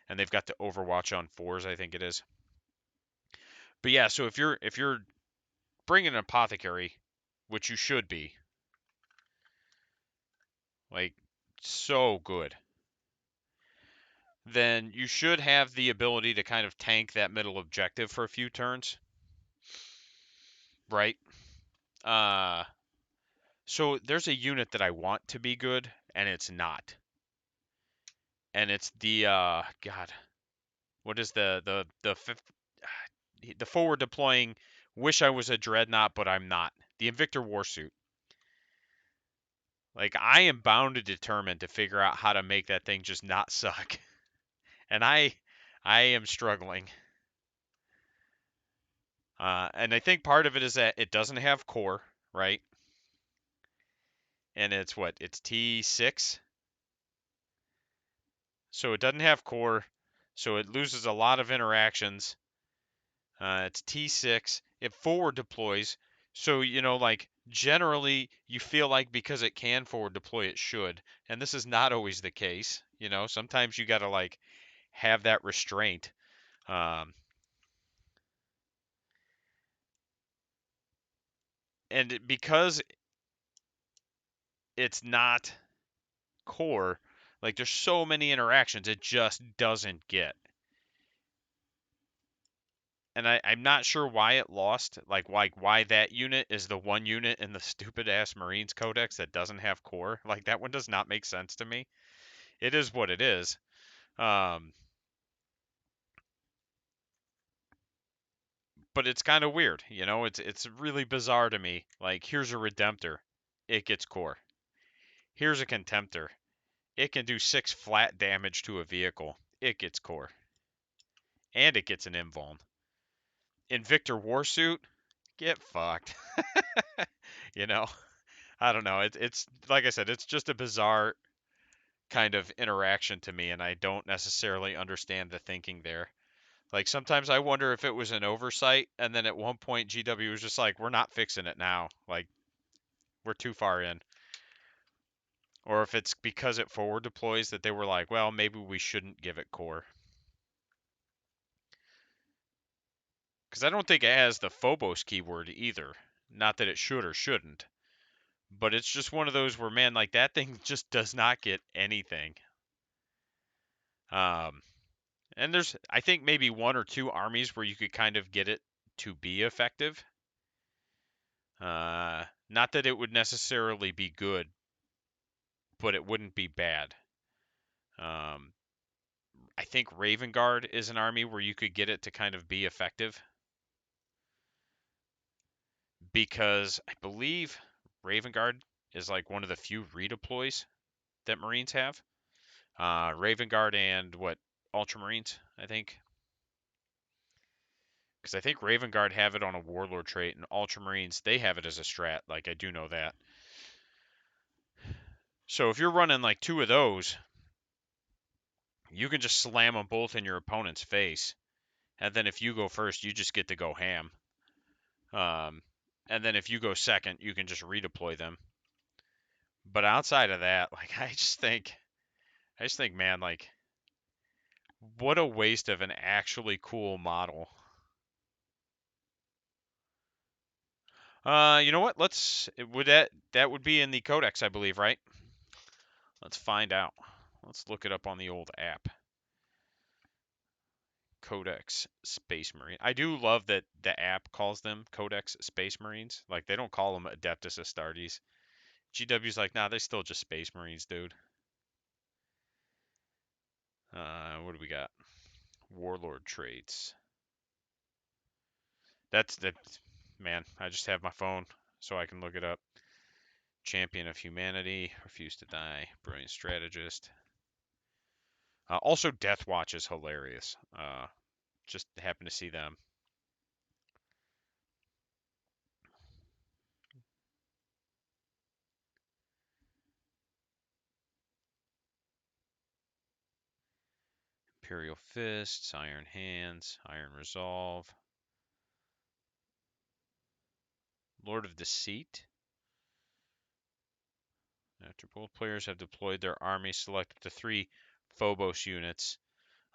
and they've got the Overwatch on 4s, I think it is. But yeah, so if you're bringing an apothecary, which you should be, like so good, then you should have the ability to kind of tank that middle objective for a few turns, right? Uh, so there's a unit that I want to be good, and it's not. And it's the God, what is the fifth, the forward deploying? Wish I was a dreadnought, but I'm not. The Invictor Warsuit. Like I am bound and determined to figure out how to make that thing just not suck, and I am struggling. And I think part of it is that it doesn't have core, right? And it's what? It's T6. So it doesn't have core. So it loses a lot of interactions. It's T6. It forward deploys. So, like generally you feel like because it can forward deploy, it should. And this is not always the case. Sometimes you got to like have that restraint. Um, and because it's not core, like there's so many interactions, it just doesn't get. And I'm not sure why it lost, like why that unit is the one unit in the stupid ass Marines Codex that doesn't have core. Like that one does not make sense to me. It is what it is. Um, but it's kind of weird, It's really bizarre to me. Like here's a Redemptor, it gets core. Here's a Contemptor, it can do 6 flat damage to a vehicle. It gets core, and it gets an invuln. Invictor Warsuit, get fucked. you know, I don't know. It's like I said, it's just a bizarre kind of interaction to me, and I don't necessarily understand the thinking there. Like sometimes I wonder if it was an oversight, and then at one point GW was just like, "We're not fixing it now. Like we're too far in." Or if it's because it forward deploys that they were like, "Well, maybe we shouldn't give it core." Because I don't think it has the Phobos keyword either. Not that it should or shouldn't, but it's just one of those where, man, like that thing just does not get anything. Um, and there's, I think, maybe one or two armies where you could kind of get it to be effective. Not that it would necessarily be good, but it wouldn't be bad. Um, I think Raven Guard is an army where you could get it to kind of be effective because I believe Raven Guard is like one of the few redeploys that Marines have. Raven Guard and what, Ultramarines, I think. Because I think Raven Guard have it on a Warlord trait, and Ultramarines, they have it as a strat. Like, I do know that. So if you're running like 2 of those, you can just slam them both in your opponent's face. And then if you go first, you just get to go ham. And then if you go second, you can just redeploy them. But outside of that, like I just think, man, like what a waste of an actually cool model. You know what? Would that would be in the codex, I believe, right? Let's find out. Let's look it up on the old app. Codex Space Marine. I do love that the app calls them Codex Space Marines. Like they don't call them Adeptus Astartes. GW's like, nah, they're still just Space Marines, dude. What do we got? Warlord traits. That's man. I just have my phone so I can look it up. Champion of Humanity, refuse to die, brilliant strategist. Also, Death Watch is hilarious. Just happen to see them. Imperial Fists, Iron Hands, Iron Resolve, Lord of Deceit. After both players have deployed their army, select up to 3 Phobos units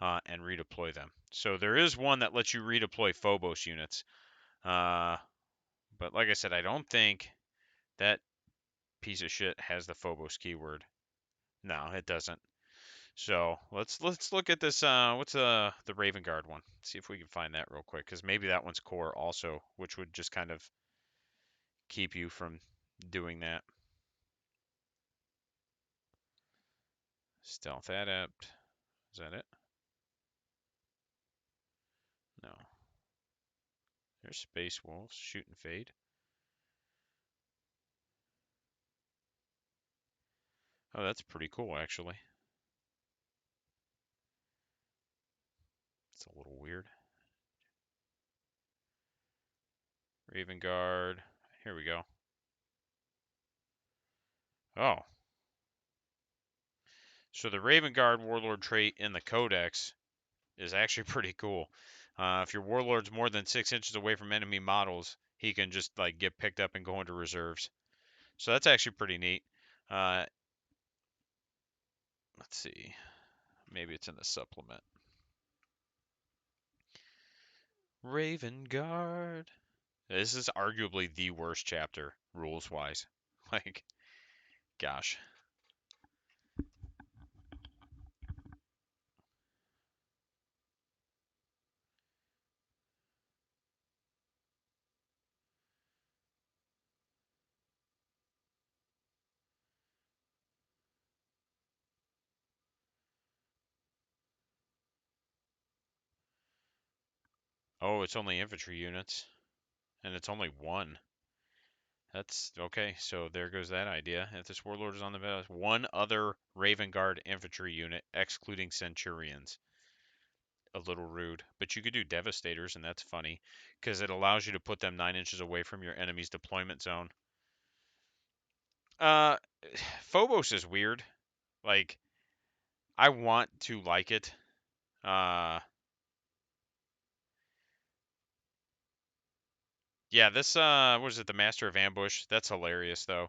and redeploy them. So there is one that lets you redeploy Phobos units. But like I said, I don't think that piece of shit has the Phobos keyword. No, it doesn't. So let's look at this. What's the Raven Guard one? See if we can find that real quick, because maybe that one's core also, which would just kind of keep you from doing that. Stealth Adept. Is that it? No. There's Space Wolves. Shoot and Fade. Oh, that's pretty cool, actually. It's a little weird. Raven Guard. Here we go. Oh. So the Raven Guard Warlord trait in the Codex is actually pretty cool. If your Warlord's more than 6 inches away from enemy models, he can just like get picked up and go into reserves. So that's actually pretty neat. Uh, let's see. Maybe it's in the supplement. Raven Guard. This is arguably the worst chapter, rules-wise. Like, gosh. Oh, it's only infantry units. And it's only one. That's okay. So there goes that idea. If this warlord is on the battlefield, one other Raven Guard infantry unit, excluding Centurions. A little rude, but you could do Devastators, and that's funny because it allows you to put them 9 inches away from your enemy's deployment zone. Uh, Phobos is weird. Like, I want to like it. Yeah, this what is it? The Master of Ambush. That's hilarious though.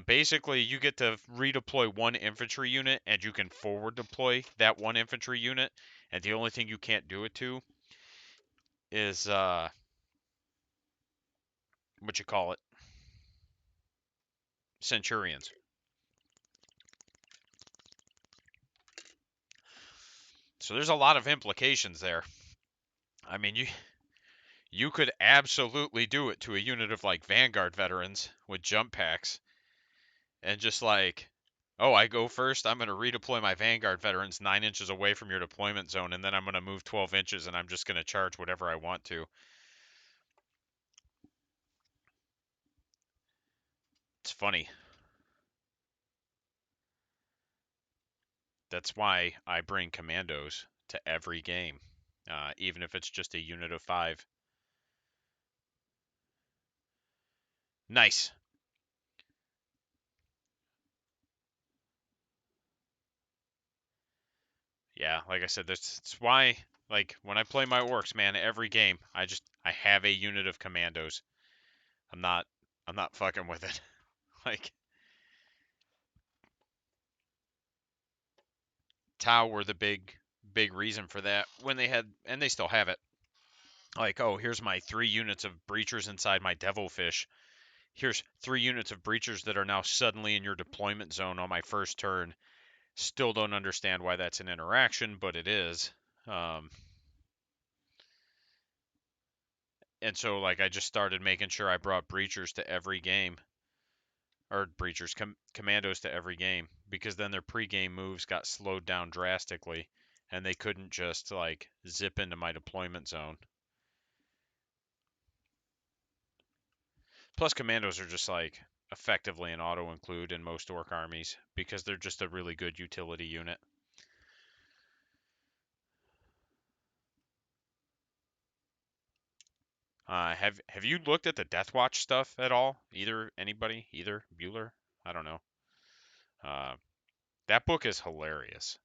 Basically, you get to redeploy one infantry unit, and you can forward deploy that one infantry unit. And the only thing you can't do it to is what you call it, Centurions. So there's a lot of implications there. I mean, you could absolutely do it to a unit of like Vanguard veterans with jump packs, and just like, oh, I go first. I'm going to redeploy my Vanguard veterans 9 inches away from your deployment zone, and then I'm going to move 12 inches, and I'm just going to charge whatever I want to. It's funny. That's why I bring commandos to every game, even if it's just a unit of 5. Nice. Yeah, like I said, that's why, like, when I play my orcs, man, every game, I have a unit of commandos. I'm not I'm not fucking with it. Like, Tau were the big reason for that when they had, and they still have it. Like, oh, here's my 3 units of breachers inside my devilfish. Here's 3 units of breachers that are now suddenly in your deployment zone on my first turn. Still don't understand why that's an interaction, but it is. Um, and so, like, I just started making sure I brought breachers to every game, or breachers, commandos to every game, because then their pre-game moves got slowed down drastically, and they couldn't just like zip into my deployment zone. Plus, commandos are just like effectively an auto include in most orc armies because they're just a really good utility unit. Have you looked at the Death Watch stuff at all? Anybody? Either Bueller? I don't know. Uh, that book is hilarious.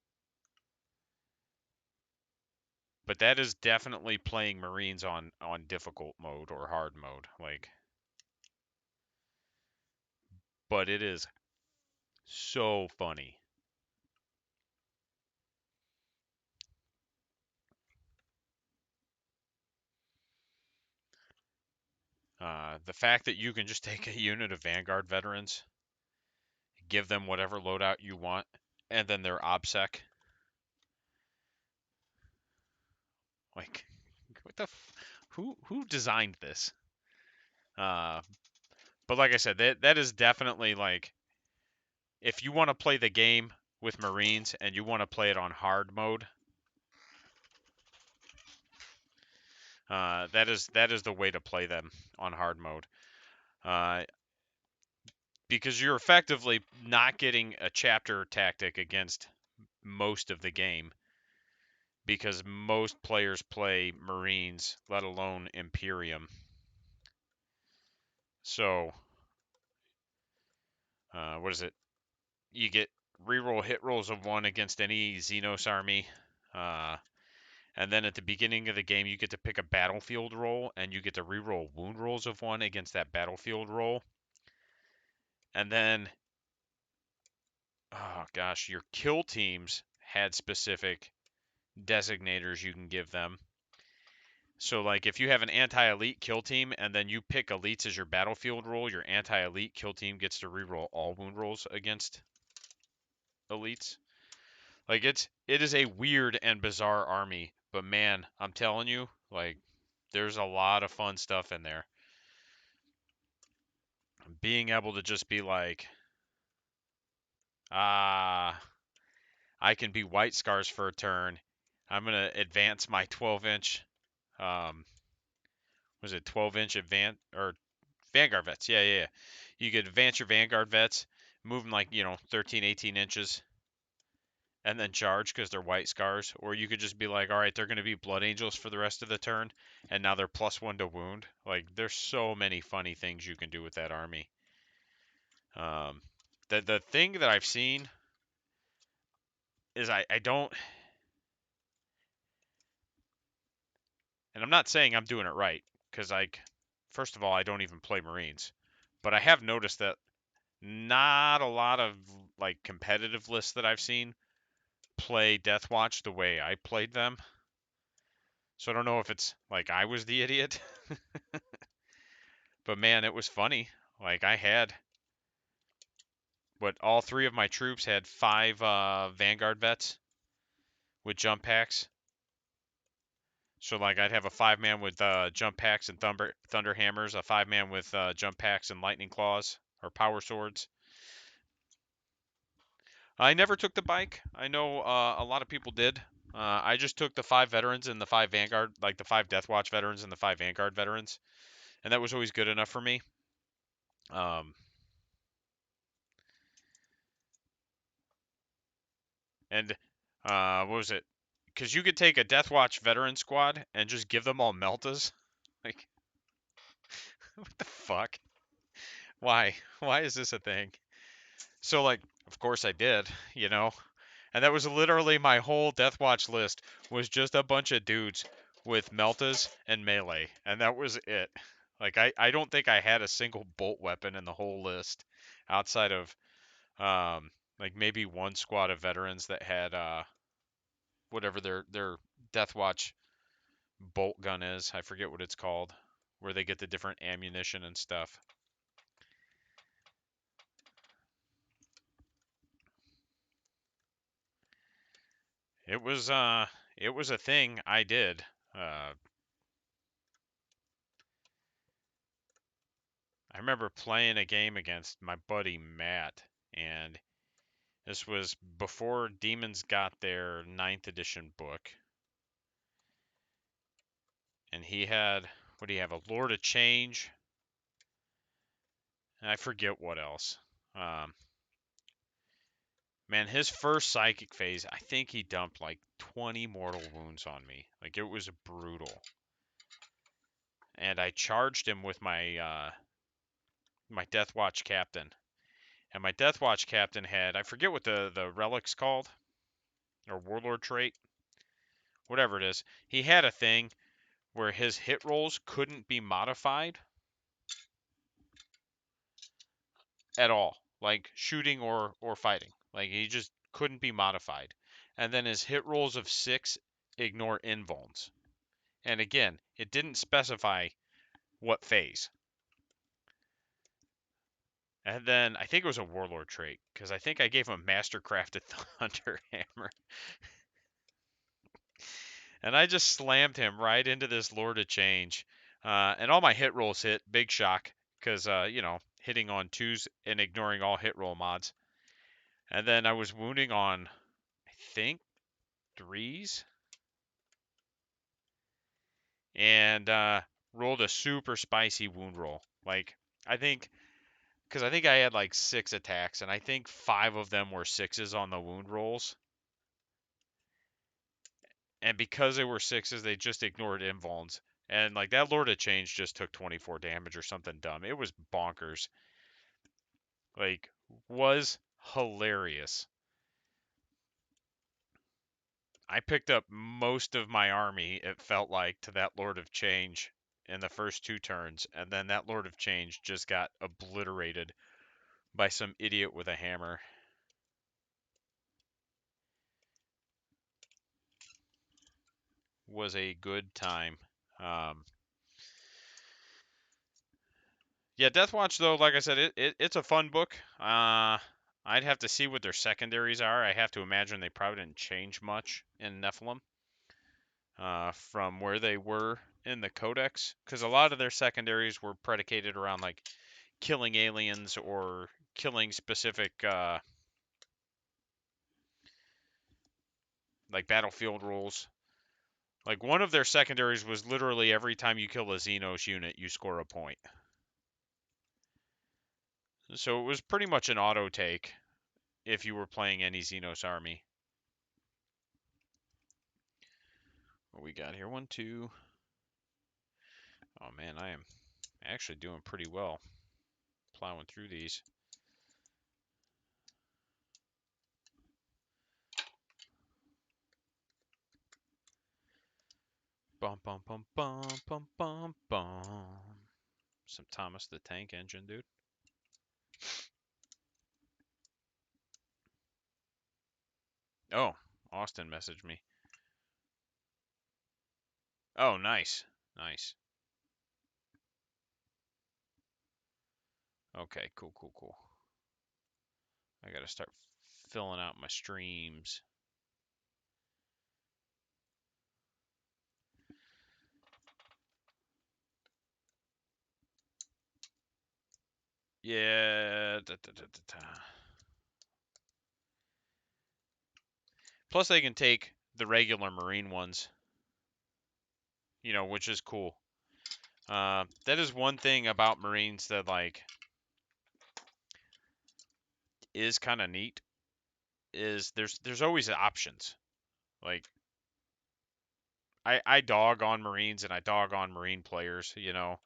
But that is definitely playing Marines on difficult mode or hard mode. Like, but it is so funny. The fact that you can just take a unit of Vanguard veterans, give them whatever loadout you want, and then they're OBSEC. Like, what the? Who designed this? Uh, but like I said, that is definitely like, if you want to play the game with Marines and you want to play it on hard mode, that is the way to play them on hard mode. Uh, because you're effectively not getting a chapter tactic against most of the game, because most players play Marines, let alone Imperium. So, what is it? You get reroll hit rolls of 1 against any Xenos army. Uh, and then at the beginning of the game, you get to pick a battlefield roll, and you get to reroll wound rolls of 1 against that battlefield roll. And then, oh gosh, your kill teams had specific designators you can give them. So, like, if you have an anti-elite kill team and then you pick elites as your battlefield roll, your anti-elite kill team gets to reroll all wound rolls against elites. Like, it is a weird and bizarre army, but man, I'm telling you, like, there's a lot of fun stuff in there. Being able to just be like, ah, I can be White Scars for a turn. I'm gonna advance my 12-inch, was it 12-inch advance or Vanguard vets? Yeah, yeah, yeah. You could advance your Vanguard vets, move them like 13, 18 inches, and then charge because they're White Scars. Or you could just be like, all right, they're gonna be Blood Angels for the rest of the turn, and now they're +1 to wound. Like, there's so many funny things you can do with that army. The thing that I've seen is I don't, and I'm not saying I'm doing it right, because first of all, I don't even play Marines, but I have noticed that not a lot of like competitive lists that I've seen play Death Watch the way I played them. So I don't know if it's like I was the idiot, but man, it was funny. Like I had all 3 of my troops had 5 Vanguard vets with jump packs. So like I'd have a 5-man with jump packs and thunder hammers, a 5-man with jump packs and lightning claws or power swords. I never took the bike. I know a lot of people did. I just took the 5 veterans and the 5 Vanguard, like the 5 Death Watch veterans and the 5 Vanguard veterans, and that was always good enough for me. Um, and what was it? Because you could take a Death Watch veteran squad and just give them all meltas. Like, what the fuck? Why? Why is this a thing? So, like, of course I did, you know? And that was literally my whole Death Watch list was just a bunch of dudes with meltas and melee, and that was it. Like I don't think I had a single bolt weapon in the whole list outside of like maybe one squad of veterans that had whatever their Death Watch bolt gun is. I forget what it's called, where they get the different ammunition and stuff. It was a thing I did. Uh, I remember playing a game against my buddy Matt, and this was before Demons got their 9th edition book. And he had, what do you have, a Lord of Change? And I forget what else. Um, man, his first psychic phase, I think he dumped like 20 mortal wounds on me. Like, it was brutal. And I charged him with my Death Watch captain. And my Death Watch captain had, I forget what the relic's called, or Warlord trait, whatever it is. He had a thing where his hit rolls couldn't be modified at all, like shooting or fighting. Like he just couldn't be modified. And then his hit rolls of 6 ignore invulns. And again, it didn't specify what phase. And then I think it was a Warlord trait, because I think I gave him a Mastercrafted Thunder Hammer. And I just slammed him right into this Lord of Change. And all my hit rolls hit. Big shock, because, hitting on 2s and ignoring all hit roll mods. And then I was wounding on, I think, 3s. And rolled a super spicy wound roll. Like, I think, because I think I had like 6 attacks, and I think 5 of them were 6s on the wound rolls. And because they were 6s, they just ignored invulns. And like that Lord of Change just took 24 damage or something dumb. It was bonkers. Like, was hilarious. I picked up most of my army, it felt like, to that Lord of Change in the first 2 turns, and then that Lord of Change just got obliterated by some idiot with a hammer. Was a good time. Um, yeah, Death Watch though, like I said, it's a fun book. I'd have to see what their secondaries are. I have to imagine they probably didn't change much in Nephilim from where they were in the Codex, because a lot of their secondaries were predicated around like killing aliens or killing specific like battlefield rules. Like one of their secondaries was literally every time you kill a Xenos unit, you score a point. So it was pretty much an auto take if you were playing any Xenos army. What we got here? 1, 2. Oh man, I am actually doing pretty well plowing through these. Bum bum bum bum bum bum bum. Some Thomas the Tank Engine, dude. Oh, Austin messaged me. Oh, nice. Nice. Okay, cool, cool, cool. I gotta start filling out my streams. Yeah. Plus, they can take the regular Marine ones, you know, which is cool. That is one thing about Marines that like is kind of neat. Is there's always options. Like I dog on Marines and I dog on Marine players, you know.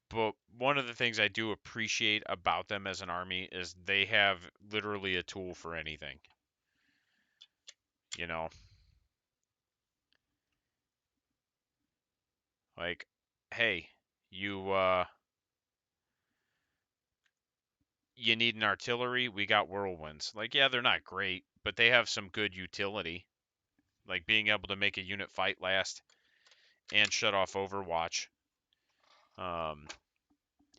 But one of the things I do appreciate about them as an army is they have literally a tool for anything. You know, like, hey, you you need an artillery, we got whirlwinds. Like, yeah, they're not great, but they have some good utility. Like being able to make a unit fight last and shut off Overwatch um,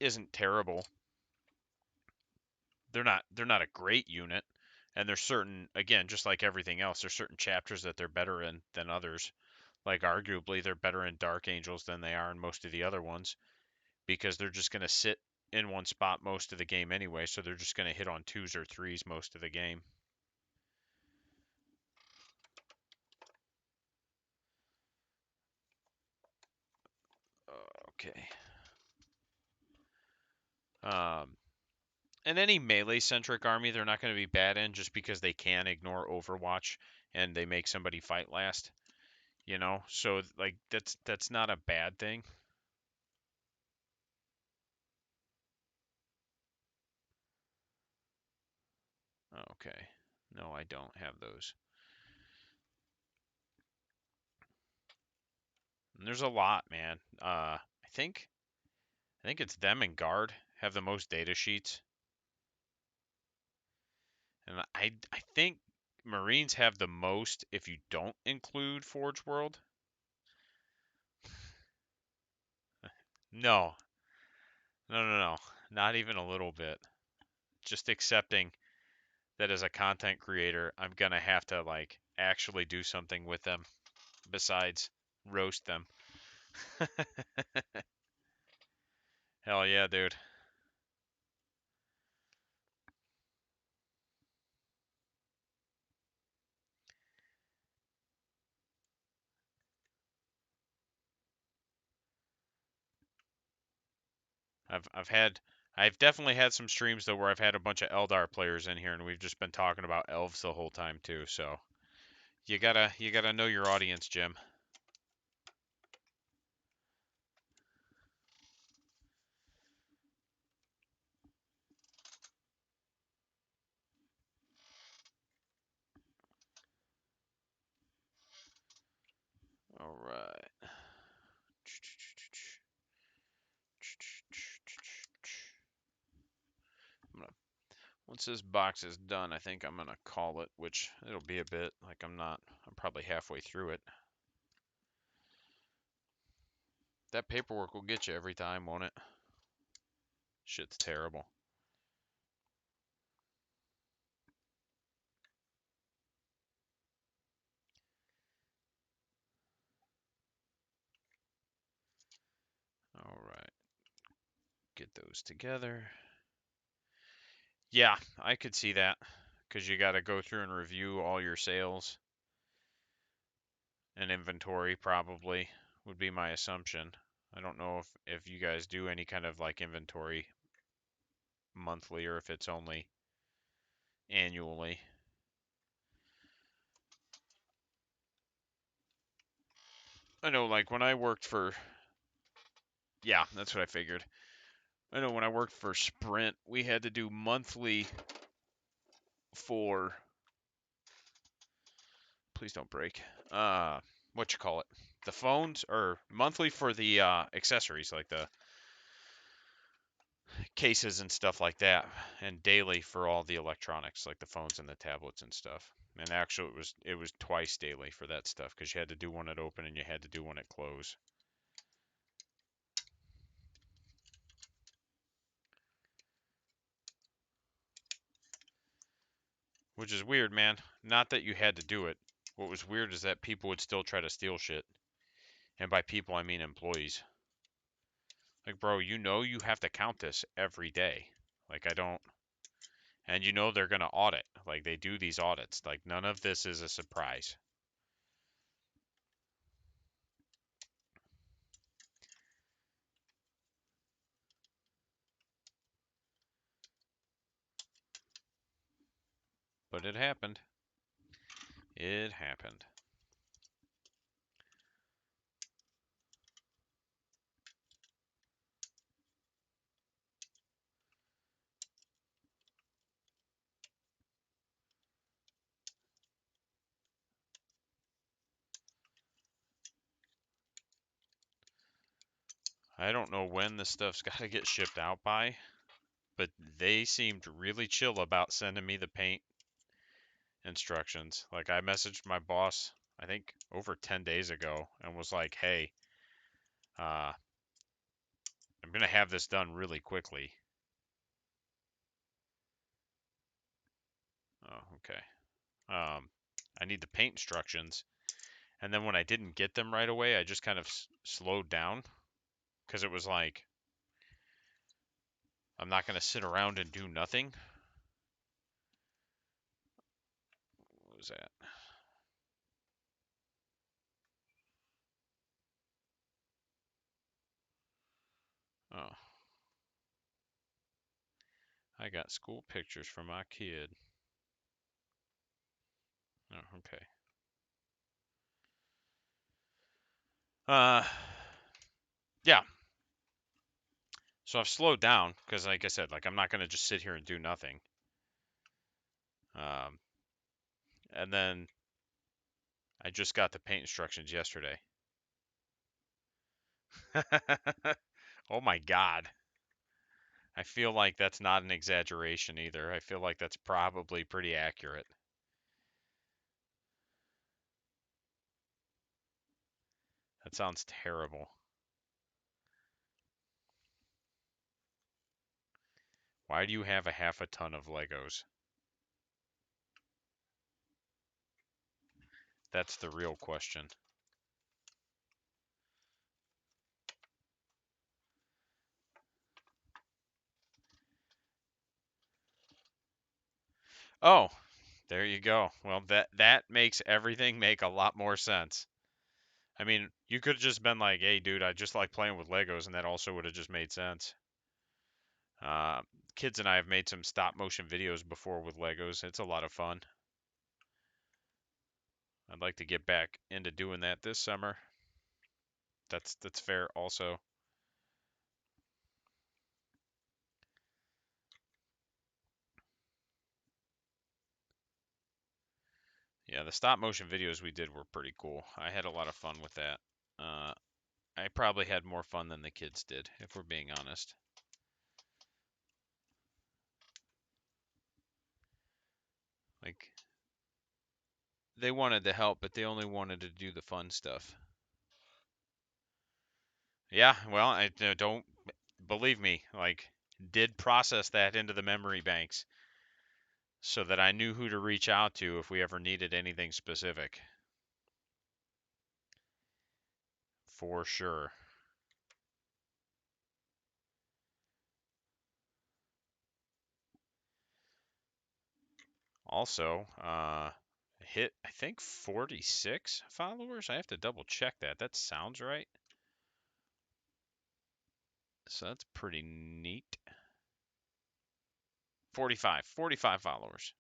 isn't terrible. They're not a great unit, and there's certain, again, just like everything else, there's certain chapters that they're better in than others. Like arguably they're better in Dark Angels than they are in most of the other ones because they're just going to sit in one spot most of the game anyway, so they're just going to hit on 2s or 3s most of the game. Okay. Um, and any melee-centric army, they're not going to be bad in just because they can ignore Overwatch and they make somebody fight last. You know, so like that's not a bad thing. Okay. No, I don't have those. And there's a lot, man. I think it's them and Guard have the most data sheets. And I think Marines have the most if you don't include Forge World. No. No, no, no. Not even a little bit. Just accepting that as a content creator, I'm going to have to like actually do something with them besides roast them. Hell yeah, dude. I've definitely had some streams though where I've had a bunch of Eldar players in here and we've just been talking about elves the whole time too. So you gotta know your audience, Jim. Once this box is done, I think I'm gonna call it, which it'll be a bit. Like I'm probably halfway through it. That paperwork will get you every time, won't it? Shit's terrible. All right. Get those together. Yeah, I could see that. Because you got to go through and review all your sales and inventory, probably, would be my assumption. I don't know if you guys do any kind of like inventory monthly or if it's only annually. I know, like, when I worked for. Yeah, that's what I figured. I know when I worked for Sprint, we had to do monthly for. Please don't break. What you call it? The phones, or monthly for the accessories, like the cases and stuff like that, and daily for all the electronics, like the phones and the tablets and stuff. And actually, it was twice daily for that stuff because you had to do one at open and you had to do one at close. Which is weird, man. Not that you had to do it. What was weird is that people would still try to steal shit. And by people, I mean employees. Like, bro, you have to count this every day. Like, I don't. And they're going to audit. Like, they do these audits. Like, none of this is a surprise. But it happened. It happened. I don't know when this stuff's got to get shipped out by, but they seemed really chill about sending me the paint instructions. Like, I messaged my boss, I think over 10 days ago, and was like, hey, I'm going to have this done really quickly. Oh, okay. I need the paint instructions. And then when I didn't get them right away, I just kind of slowed down because it was like, I'm not going to sit around and do nothing. What was that? Oh. I got school pictures from my kid. Oh, okay. Yeah. So I've slowed down because, like I said, like I'm not gonna just sit here and do nothing. And then I just got the paint instructions yesterday. Oh my God. I feel like that's not an exaggeration either. I feel like that's probably pretty accurate. That sounds terrible. Why do you have a half a ton of Legos? That's the real question. Oh, there you go. Well, that makes everything make a lot more sense. I mean, you could have just been like, "Hey, dude, I just like playing with Legos," and that also would have just made sense. Uh, Kids and I have made some stop motion videos before with Legos. It's a lot of fun. I'd like to get back into doing that this summer. That's fair also. Yeah, the stop motion videos we did were pretty cool. I had a lot of fun with that. I probably had more fun than the kids did, if we're being honest. Like, they wanted to help, but they only wanted to do the fun stuff. Yeah, well, I don't believe me. Like, did process that into the memory banks so that I knew who to reach out to if we ever needed anything specific. For sure. Also, hit, I think, 46 followers. I have to double check that. That sounds right. So that's pretty neat. 45 followers.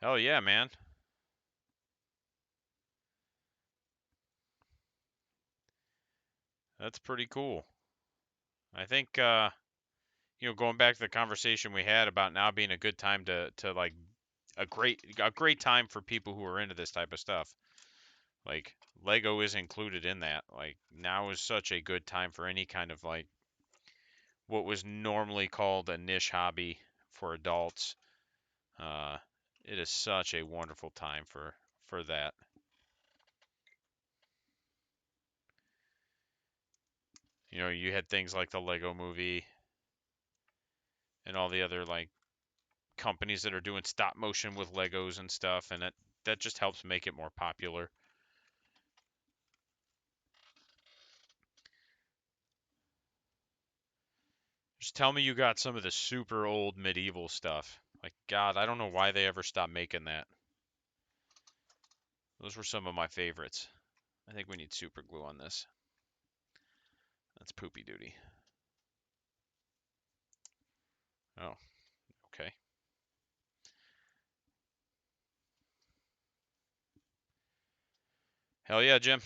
Hell yeah, man. That's pretty cool. I think, going back to the conversation we had about now being a good time to like a great time for people who are into this type of stuff. Like, Lego is included in that. Like, now is such a good time for any kind of like what was normally called a niche hobby for adults. Uh, it is such a wonderful time for that. You had things like the Lego Movie and all the other like companies that are doing stop motion with Legos and stuff, and that just helps make it more popular. Just tell me you got some of the super old medieval stuff. Like, God, I don't know why they ever stopped making that. Those were some of my favorites. I think we need super glue on this. That's poopy duty. Oh, okay. Hell yeah, Jim.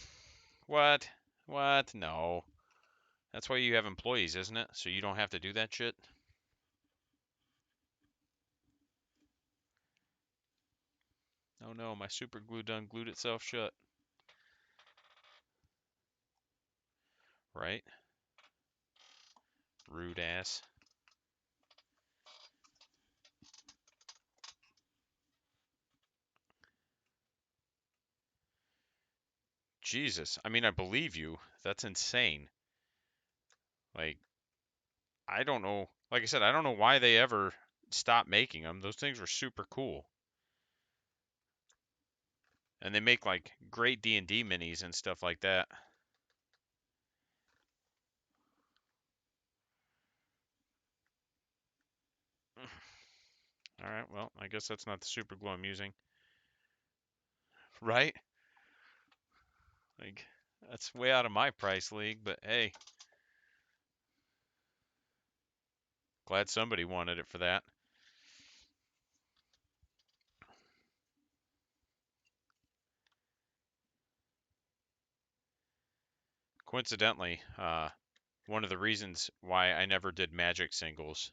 What? What? No. That's why you have employees, isn't it? So you don't have to do that shit? Oh no, my super glue done glued itself shut. Right? Rude ass. Jesus. I mean, I believe you. That's insane. Like, I don't know. Like I said, I don't know why they ever stopped making them. Those things were super cool. And they make like great D&D minis and stuff like that. All right, well, I guess that's not the super glue I'm using. Right? Like, that's way out of my price league, but hey, glad somebody wanted it for that. Coincidentally, one of the reasons why I never did Magic singles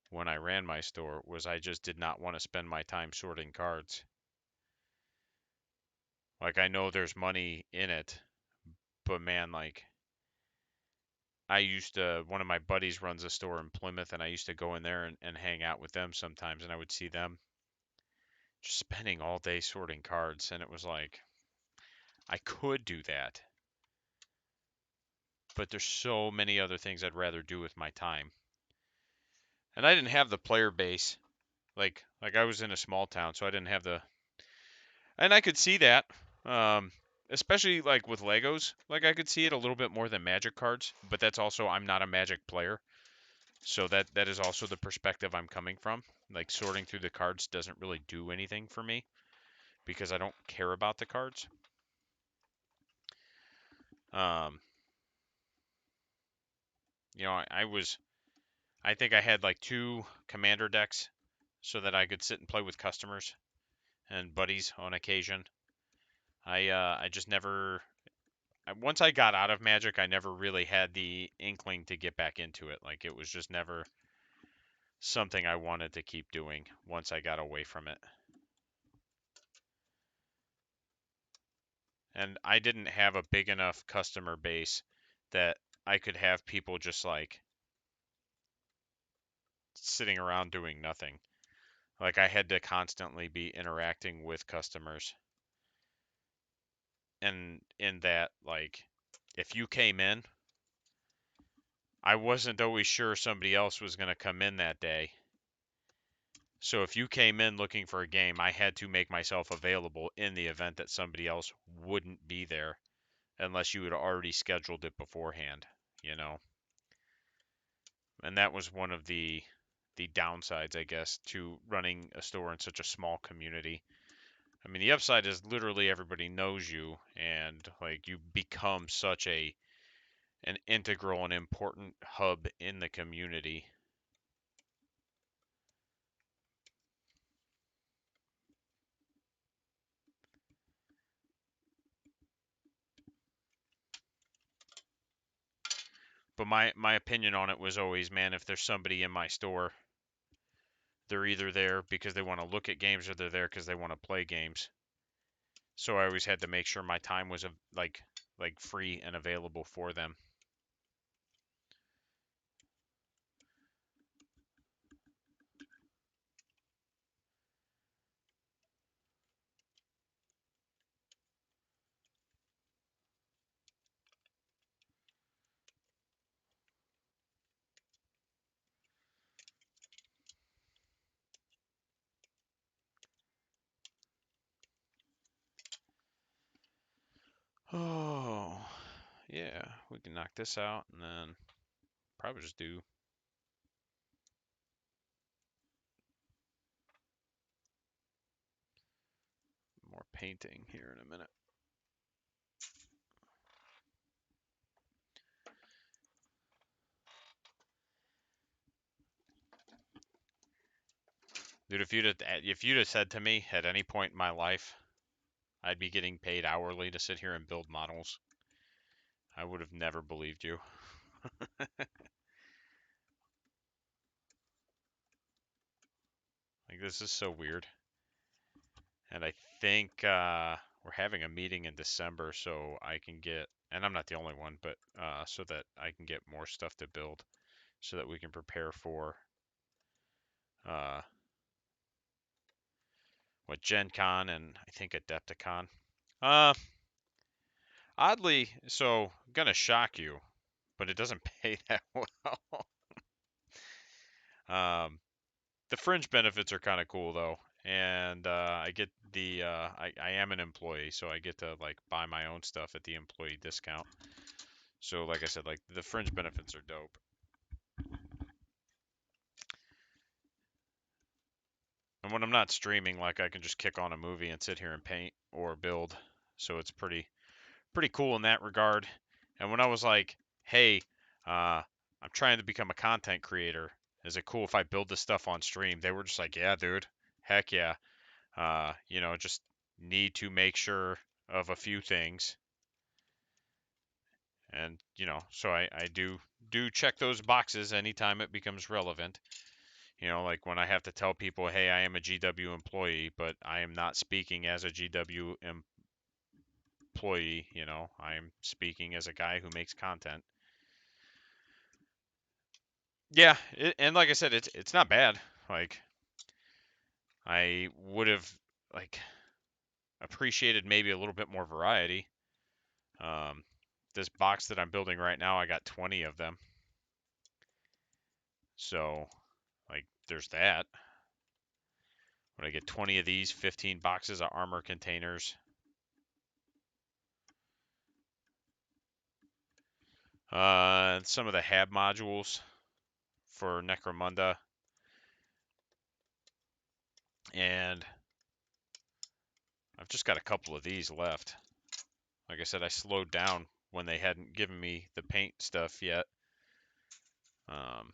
when I ran my store was I just did not want to spend my time sorting cards. Like, I know there's money in it, but man, like, one of my buddies runs a store in Plymouth, and I used to go in there and hang out with them sometimes, and I would see them just spending all day sorting cards, and it was like, I could do that, but there's so many other things I'd rather do with my time. And I didn't have the player base. Like I was in a small town, so I didn't have the, and I could see that, um, especially like with Legos. Like, I could see it a little bit more than Magic cards, but that's also, I'm not a Magic player, so that is also the perspective I'm coming from. Like, sorting through the cards doesn't really do anything for me because I don't care about the cards. Um, I think I had like 2 commander decks so that I could sit and play with customers and buddies on occasion. I just never, once I got out of Magic, I never really had the inkling to get back into it. Like, it was just never something I wanted to keep doing once I got away from it. And I didn't have a big enough customer base that I could have people just like sitting around doing nothing. Like I had to constantly be interacting with customers, and in that, like, if you came in, I wasn't always sure somebody else was going to come in that day. So if you came in looking for a game, I had to make myself available in the event that somebody else wouldn't be there unless you had already scheduled it beforehand, you know. And that was one of the downsides, I guess, to running a store in such a small community. I mean, the upside is literally everybody knows you, and like you become such an integral and important hub in the community. But my opinion on it was always, man, if there's somebody in my store, they're either there because they want to look at games or they're there because they want to play games. So I always had to make sure my time was like free and available for them. Oh, yeah, we can knock this out and then probably just do more painting here in a minute. Dude, if you'd have said to me at any point in my life I'd be getting paid hourly to sit here and build models, I would have never believed you. Like, this is so weird. And I think we're having a meeting in December so I can get, and I'm not the only one, but so that I can get more stuff to build so that we can prepare for uh, what Gen Con and I think Adepticon. Uh, Oddly, so gonna shock you, but it doesn't pay that well. The fringe benefits are kind of cool though, and I get I am an employee, so I get to like buy my own stuff at the employee discount. So like I said, like the fringe benefits are dope. And when I'm not streaming, like I can just kick on a movie and sit here and paint or build. So it's pretty cool in that regard. And when I was like, hey, I'm trying to become a content creator. Is it cool if I build this stuff on stream? They were just like, yeah, dude, heck yeah. Just need to make sure of a few things. And, so I do check those boxes anytime it becomes relevant. Like when I have to tell people, hey, I am a GW employee, but I am not speaking as a GW employee, I am speaking as a guy who makes content. Yeah, and like I said, it's not bad. Like I would have like appreciated maybe a little bit more variety. Um, this box that I'm building right now, I got 20 of them. So, like, there's that. When I get 20 of these, 15 boxes of armor containers. Some of the HAB modules for Necromunda. And I've just got a couple of these left. Like I said, I slowed down when they hadn't given me the paint stuff yet. Um,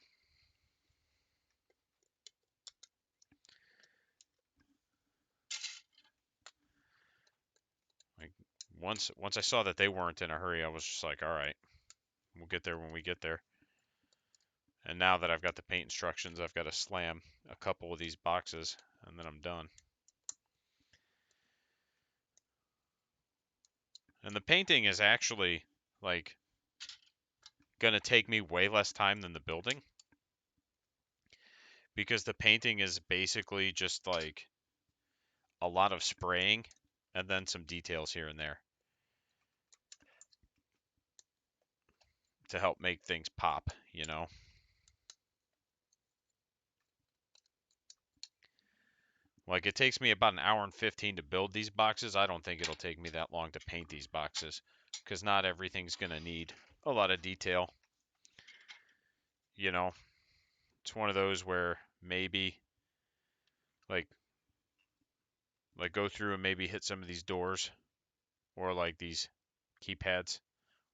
like once I saw that they weren't in a hurry, I was just like, all right, we'll get there when we get there. And now that I've got the paint instructions, I've got to slam a couple of these boxes and then I'm done. And the painting is actually like gonna take me way less time than the building because the painting is basically just like a lot of spraying and then some details here and there to help make things pop, you know. Like it takes me about an hour and 15 to build these boxes. I don't think it'll take me that long to paint these boxes because not everything's going to need a lot of detail, you know. It's one of those where maybe like go through and maybe hit some of these doors or like these keypads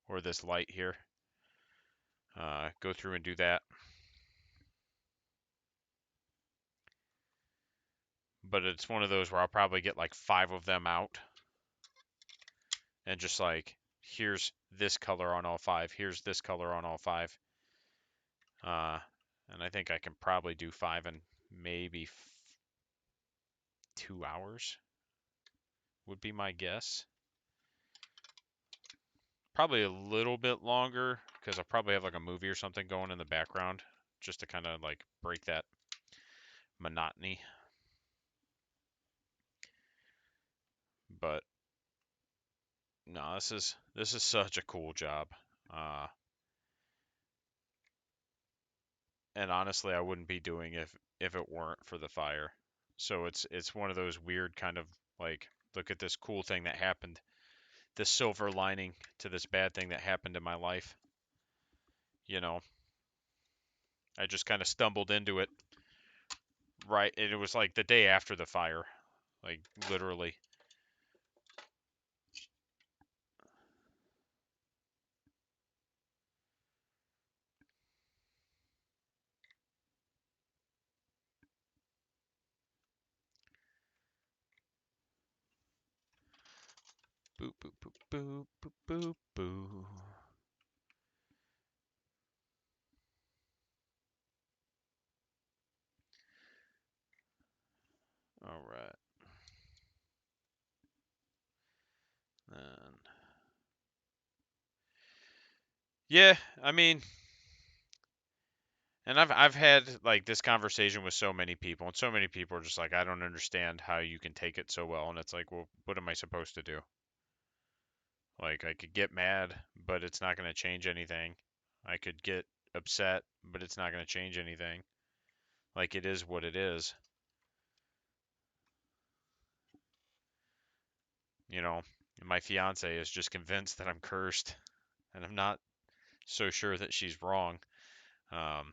or this light here. Go through and do that. But it's one of those where I'll probably get like 5 of them out and just like, here's this color on all 5, here's this color on all 5. And I think I can probably do 5 in maybe 2 hours, would be my guess. Probably a little bit longer because I'll probably have like a movie or something going in the background just to kind of like break that monotony. But no, this is such a cool job. Uh, and honestly, I wouldn't be doing if it weren't for the fire. So it's one of those weird kind of like, look at this cool thing that happened, this silver lining to this bad thing that happened in my life. You know, I just kind of stumbled into it, right, and it was like the day after the fire, like literally. Boop boop boop boop boop boop boop. All right. And yeah, I mean, and I've had like this conversation with so many people, and so many people are just like, I don't understand how you can take it so well, and it's like, well, what am I supposed to do? Like, I could get mad, but it's not going to change anything. I could get upset, but it's not going to change anything. Like, it is what it is. You know, my fiance is just convinced that I'm cursed, and I'm not so sure that she's wrong. Um,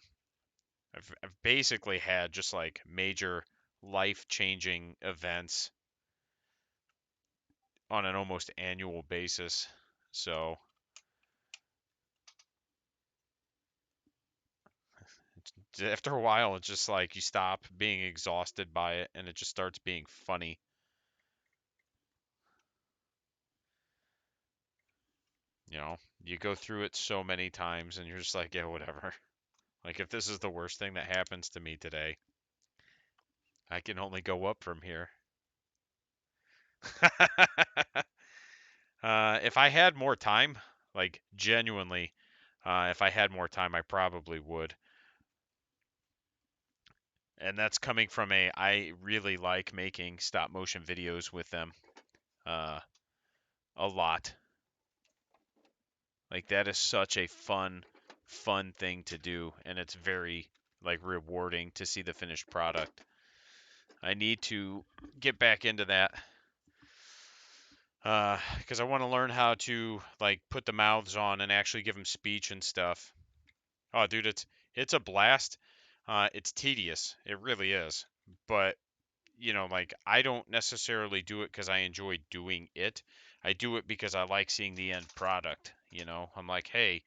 I've basically had just like major life-changing events on an almost annual basis. So after a while, it's just like you stop being exhausted by it and it just starts being funny. You know, you go through it so many times and you're just like, yeah, whatever. Like, if this is the worst thing that happens to me today, I can only go up from here. If I had more time, like genuinely, if I had more time, I probably would. And that's coming from I really like making stop motion videos with them, uh, a lot. Like that is such a fun thing to do, and it's very like rewarding to see the finished product. I need to get back into that because I want to learn how to like put the mouths on and actually give them speech and stuff. Oh, dude, it's a blast. It's tedious, it really is, but you know, like I don't necessarily do it because I enjoy doing it. I do it because I like seeing the end product. You know, I'm like, hey,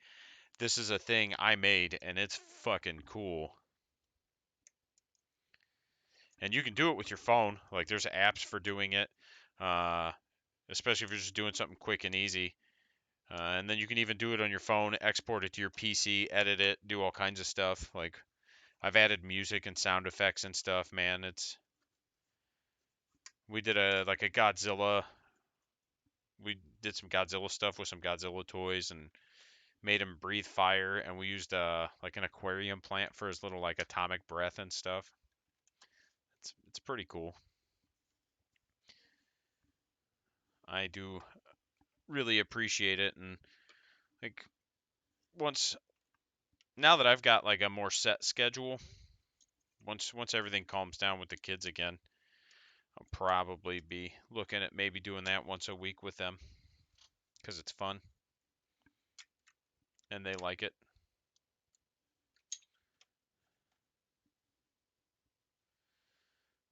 this is a thing I made and it's fucking cool. And you can do it with your phone. Like there's apps for doing it, uh, especially if you're just doing something quick and easy. And then you can even do it on your phone, export it to your PC, edit it, do all kinds of stuff. Like I've added music and sound effects and stuff. Man, we did a like a Godzilla. We did some Godzilla stuff with some Godzilla toys, and made him breathe fire, and we used like an aquarium plant for his little like atomic breath and stuff. It's pretty cool. I do really appreciate it, and like once now that I've got like a more set schedule, once everything calms down with the kids again, I'll probably be looking at maybe doing that once a week with them because it's fun and they like it.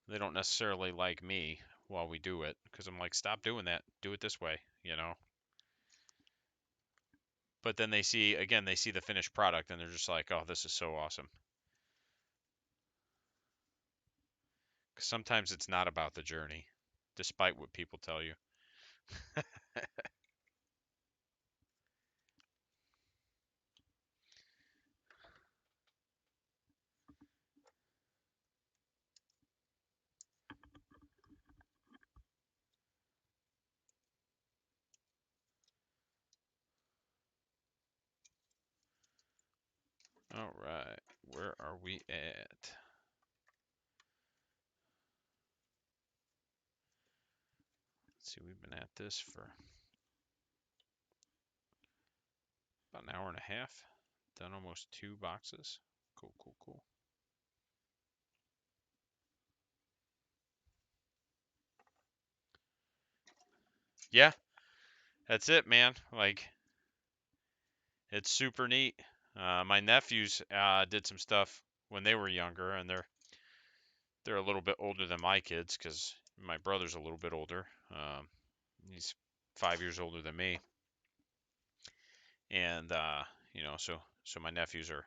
They don't necessarily like me while we do it because I'm like, stop doing that. Do it this way, you know. But then they see again, they see the finished product and they're just like, oh, this is so awesome. 'Cause sometimes it's not about the journey, despite what people tell you. All right, where are we at? Let's see, we've been at this for about an hour and a half. Done almost 2 boxes. Cool, cool, cool. Yeah, that's it, man. Like, it's super neat. My nephews did some stuff when they were younger, and they're a little bit older than my kids because my brother's a little bit older. He's 5 years older than me, and so my nephews are,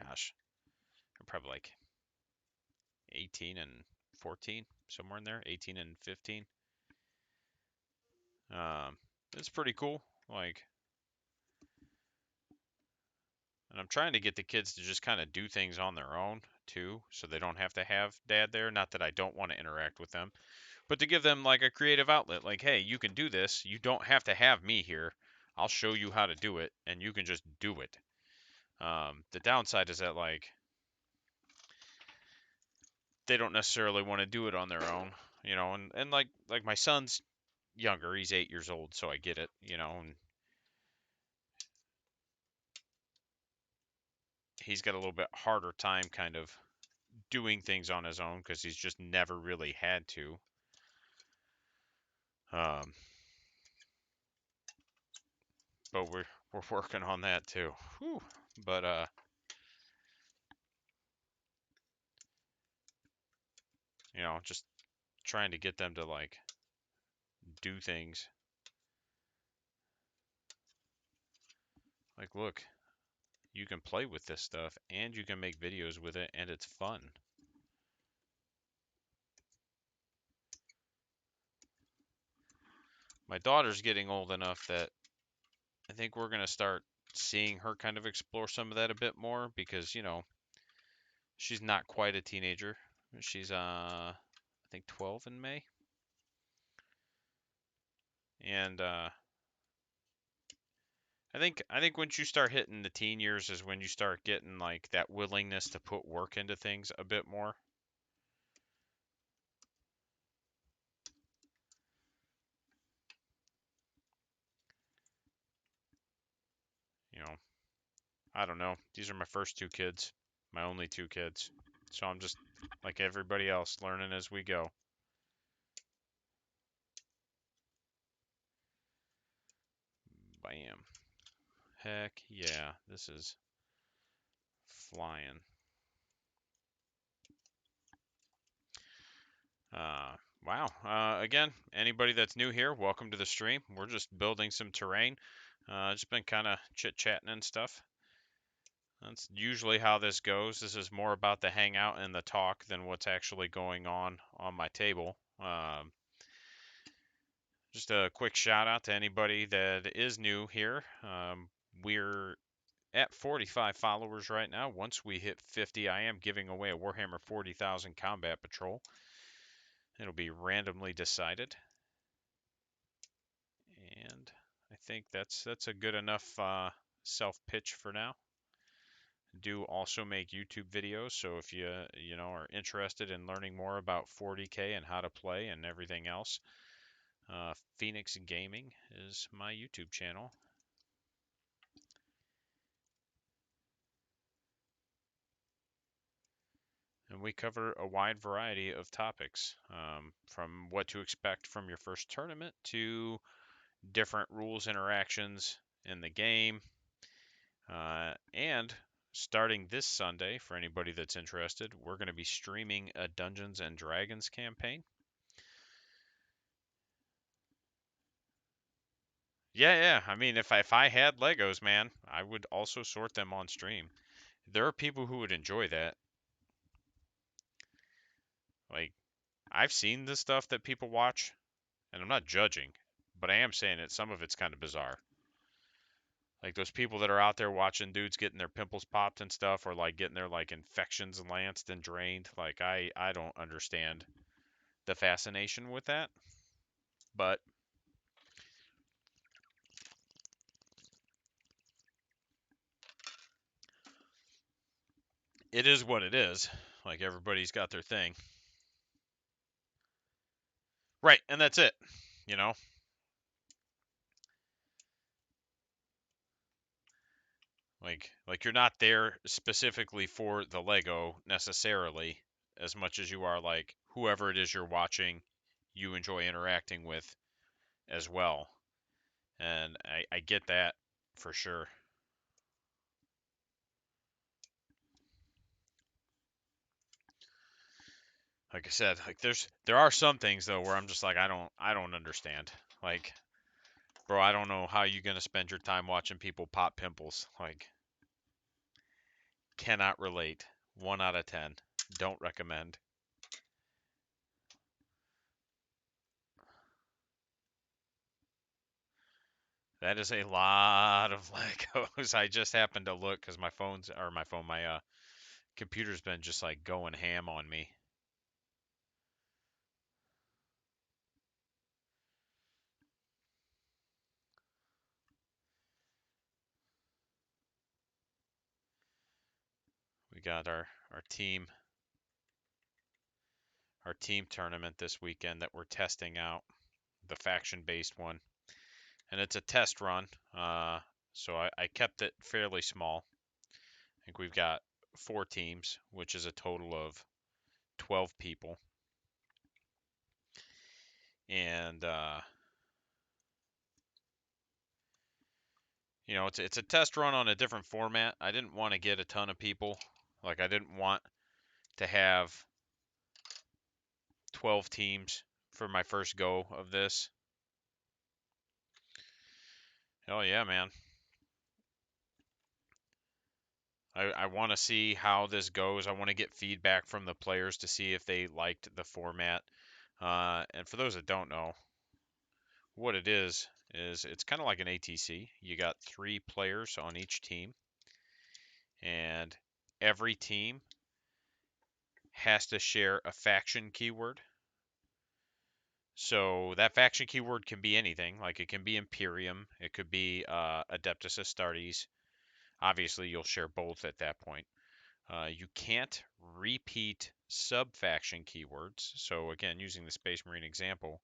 gosh, they're probably like 18 and 14, somewhere in there, 18 and 15. Um, it's pretty cool. Like, and I'm trying to get the kids to just kind of do things on their own too, so they don't have to have dad there. Not that I don't want to interact with them, but to give them like a creative outlet. Like, hey, you can do this. You don't have to have me here. I'll show you how to do it, and you can just do it. The downside is that like they don't necessarily want to do it on their own, and like my son's younger. He's 8 years old, so I get it, and he's got a little bit harder time kind of doing things on his own because he's just never really had to. Um, but we're working on that too. Whew. But just trying to get them to like do things. Like, look, you can play with this stuff and you can make videos with it and it's fun. My daughter's getting old enough that I think we're going to start seeing her kind of explore some of that a bit more because, she's not quite a teenager. She's I think 12 in May. And I think once you start hitting the teen years is when you start getting like that willingness to put work into things a bit more. You know, I don't know. These are my first 2 kids, my only 2 kids. So I'm just like everybody else, learning as we go. Bam. Heck yeah, this is flying. Wow. Again, anybody that's new here, welcome to the stream. We're just building some terrain. Just been kind of chit-chatting and stuff. That's usually how this goes. This is more about the hangout and the talk than what's actually going on my table. Just a quick shout out to anybody that is new here. We're at 45 followers right now. Once we hit 50, I am giving away a Warhammer 40,000 Combat Patrol. It'll be randomly decided. And I think that's a good enough self-pitch for now. Do also make YouTube videos, so if you are interested in learning more about 40k and how to play and everything else, Phoenix Gaming is my YouTube channel. And we cover a wide variety of topics, from what to expect from your first tournament to different rules interactions in the game. And starting this Sunday, for anybody that's interested, we're going to be streaming a Dungeons and Dragons campaign. Yeah. I mean, if I had Legos, man, I would also sort them on stream. There are people who would enjoy that. Like, I've seen the stuff that people watch, and I'm not judging, but I am saying that some of it's kind of bizarre. Like those people that are out there watching dudes getting their pimples popped and stuff, or like getting their like infections lanced and drained. Like I don't understand the fascination with that, but it is what it is. Like everybody's got their thing. Right, and that's it. You know, like you're not there specifically for the Lego necessarily, as much as you are like whoever it is you're watching, you enjoy interacting with as well. And I get that for sure. Like I said, like there are some things though where I'm just like I don't understand. Like, bro, I don't know how you gonna spend your time watching people pop pimples. Like, cannot relate. 1 out of 10. Don't recommend. That is a lot of Legos. I just happened to look because my computer's been just like going ham on me. We got our team tournament this weekend that we're testing out, the faction based one, and it's a test run. So I kept it fairly small. I think we've got 4 teams, which is a total of 12 people, and it's a test run on a different format. I didn't want to get a ton of people. Like I didn't want to have 12 teams for my first go of this. Oh yeah, man. I want to see how this goes. I want to get feedback from the players to see if they liked the format. And for those that don't know, what it is it's kind of like an ATC. You got 3 players on each team, and every team has to share a faction keyword. So that faction keyword can be anything. Like it can be Imperium, it could be Adeptus Astartes. Obviously, you'll share both at that point. You can't repeat sub-faction keywords. So again, using the Space Marine example,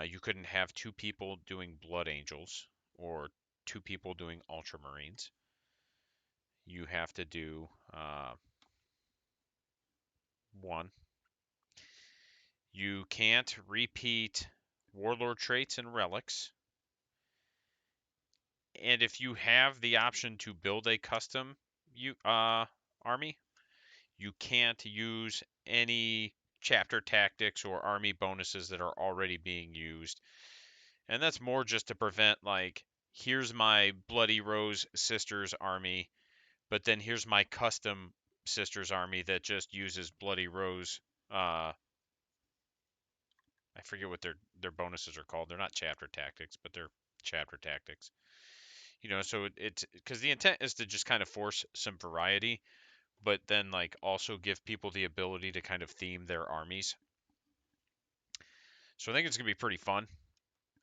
you couldn't have 2 people doing Blood Angels or 2 people doing Ultramarines. You have to do 1. You can't repeat Warlord traits and relics. And if you have the option to build a custom army, you can't use any chapter tactics or army bonuses that are already being used. And that's more just to prevent, like, here's my Bloody Rose Sisters army, but then here's my custom Sisters army that just uses Bloody Rose. I forget what their bonuses are called. They're not chapter tactics, but they're chapter tactics. So it's because the intent is to just kind of force some variety, but then like also give people the ability to kind of theme their armies. So I think it's gonna be pretty fun.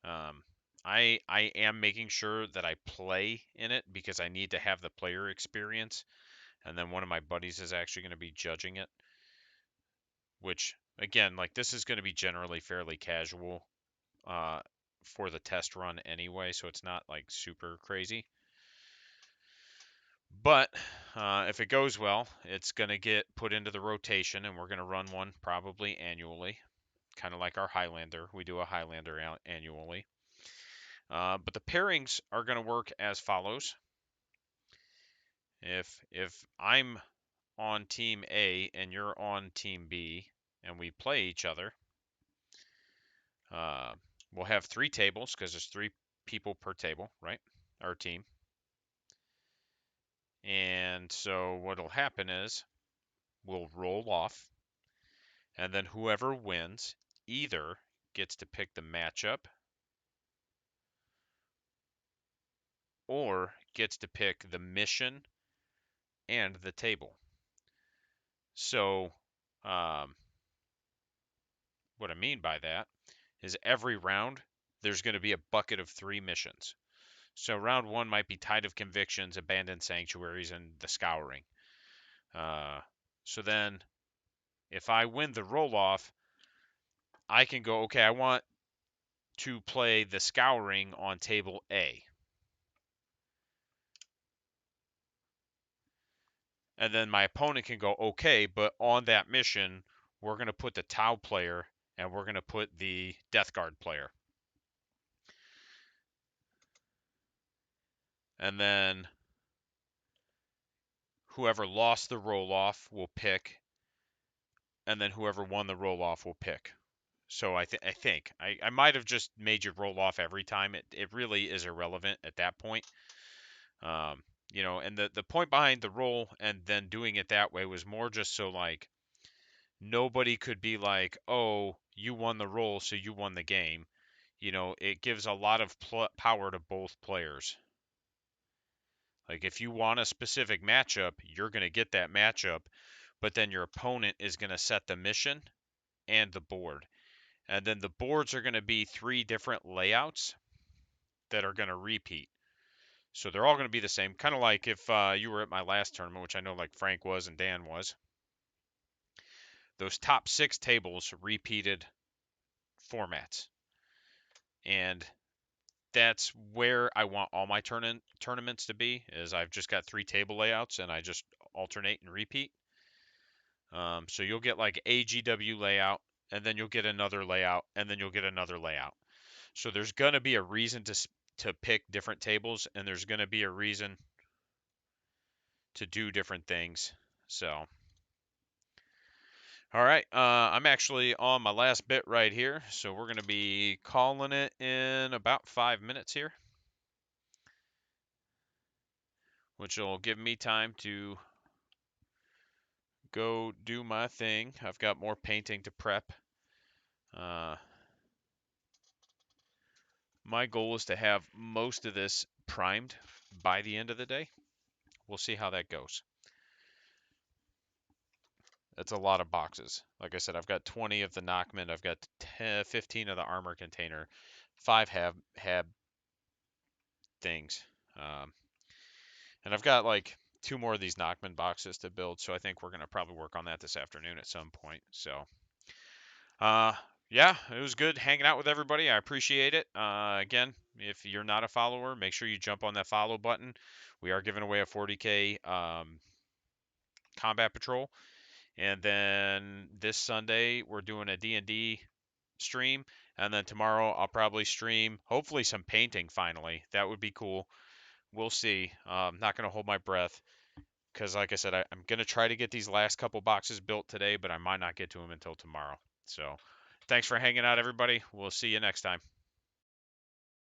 Um, I am making sure that I play in it because I need to have the player experience. And then one of my buddies is actually going to be judging it, which again, like this is going to be generally fairly casual uh, for the test run anyway, so it's not like super crazy. But if it goes well, it's going to get put into the rotation, and we're going to run one probably annually, kind of like our Highlander. We do a Highlander annually. But the pairings are going to work as follows. If I'm on team A and you're on team B, and we play each other, uh, we'll have 3 tables because there's 3 people per table, right? Our team. And so what'll happen is we'll roll off, and then whoever wins either gets to pick the matchup or gets to pick the mission and the table. So, what I mean by that is every round there's going to be a bucket of 3 missions. So round 1 might be Tide of Convictions, Abandoned Sanctuaries, and the Scouring. So then, if I win the roll off, I can go, okay, I want to play the Scouring on table A. And then my opponent can go, okay, but on that mission, we're going to put the Tau player and we're going to put the Death Guard player. And then whoever lost the roll off will pick, and then whoever won the roll off will pick. So I think I might have just made you roll off every time. It really is irrelevant at that point. Um, and the point behind the roll and then doing it that way was more just so like nobody could be like, oh, you won the roll, so you won the game. It gives a lot of power to both players. Like if you want a specific matchup, you're going to get that matchup, but then your opponent is going to set the mission and the board. And then the boards are going to be 3 different layouts that are going to repeat. So they're all going to be the same, kind of like if you were at my last tournament, which I know like Frank was and Dan was. Those top 6 tables repeated formats. And that's where I want all my tournaments to be, is I've just got 3 table layouts and I just alternate and repeat. So you'll get like a GW layout, and then you'll get another layout, and then you'll get another layout. So there's going to be a reason to pick different tables, and there's going to be a reason to do different things. So, all right, I'm actually on my last bit right here, so we're going to be calling it in about 5 minutes here, which will give me time to go do my thing. I've got more painting to prep. My goal is to have most of this primed by the end of the day. We'll see how that goes. That's a lot of boxes. Like I said, I've got 20 of the Nachmund. I've got 15 of the armor container. 5 hab things. And I've got like 2 more of these Nachmund boxes to build, so I think we're going to probably work on that this afternoon at some point. So, yeah, it was good hanging out with everybody. I appreciate it. Again, if you're not a follower, make sure you jump on that follow button. We are giving away a 40k combat patrol. And then this Sunday, we're doing a D&D stream. And then tomorrow, I'll probably stream, hopefully, some painting finally. That would be cool. We'll see. I'm not going to hold my breath because, like I said, I'm going to try to get these last couple boxes built today, but I might not get to them until tomorrow. So thanks for hanging out, everybody. We'll see you next time.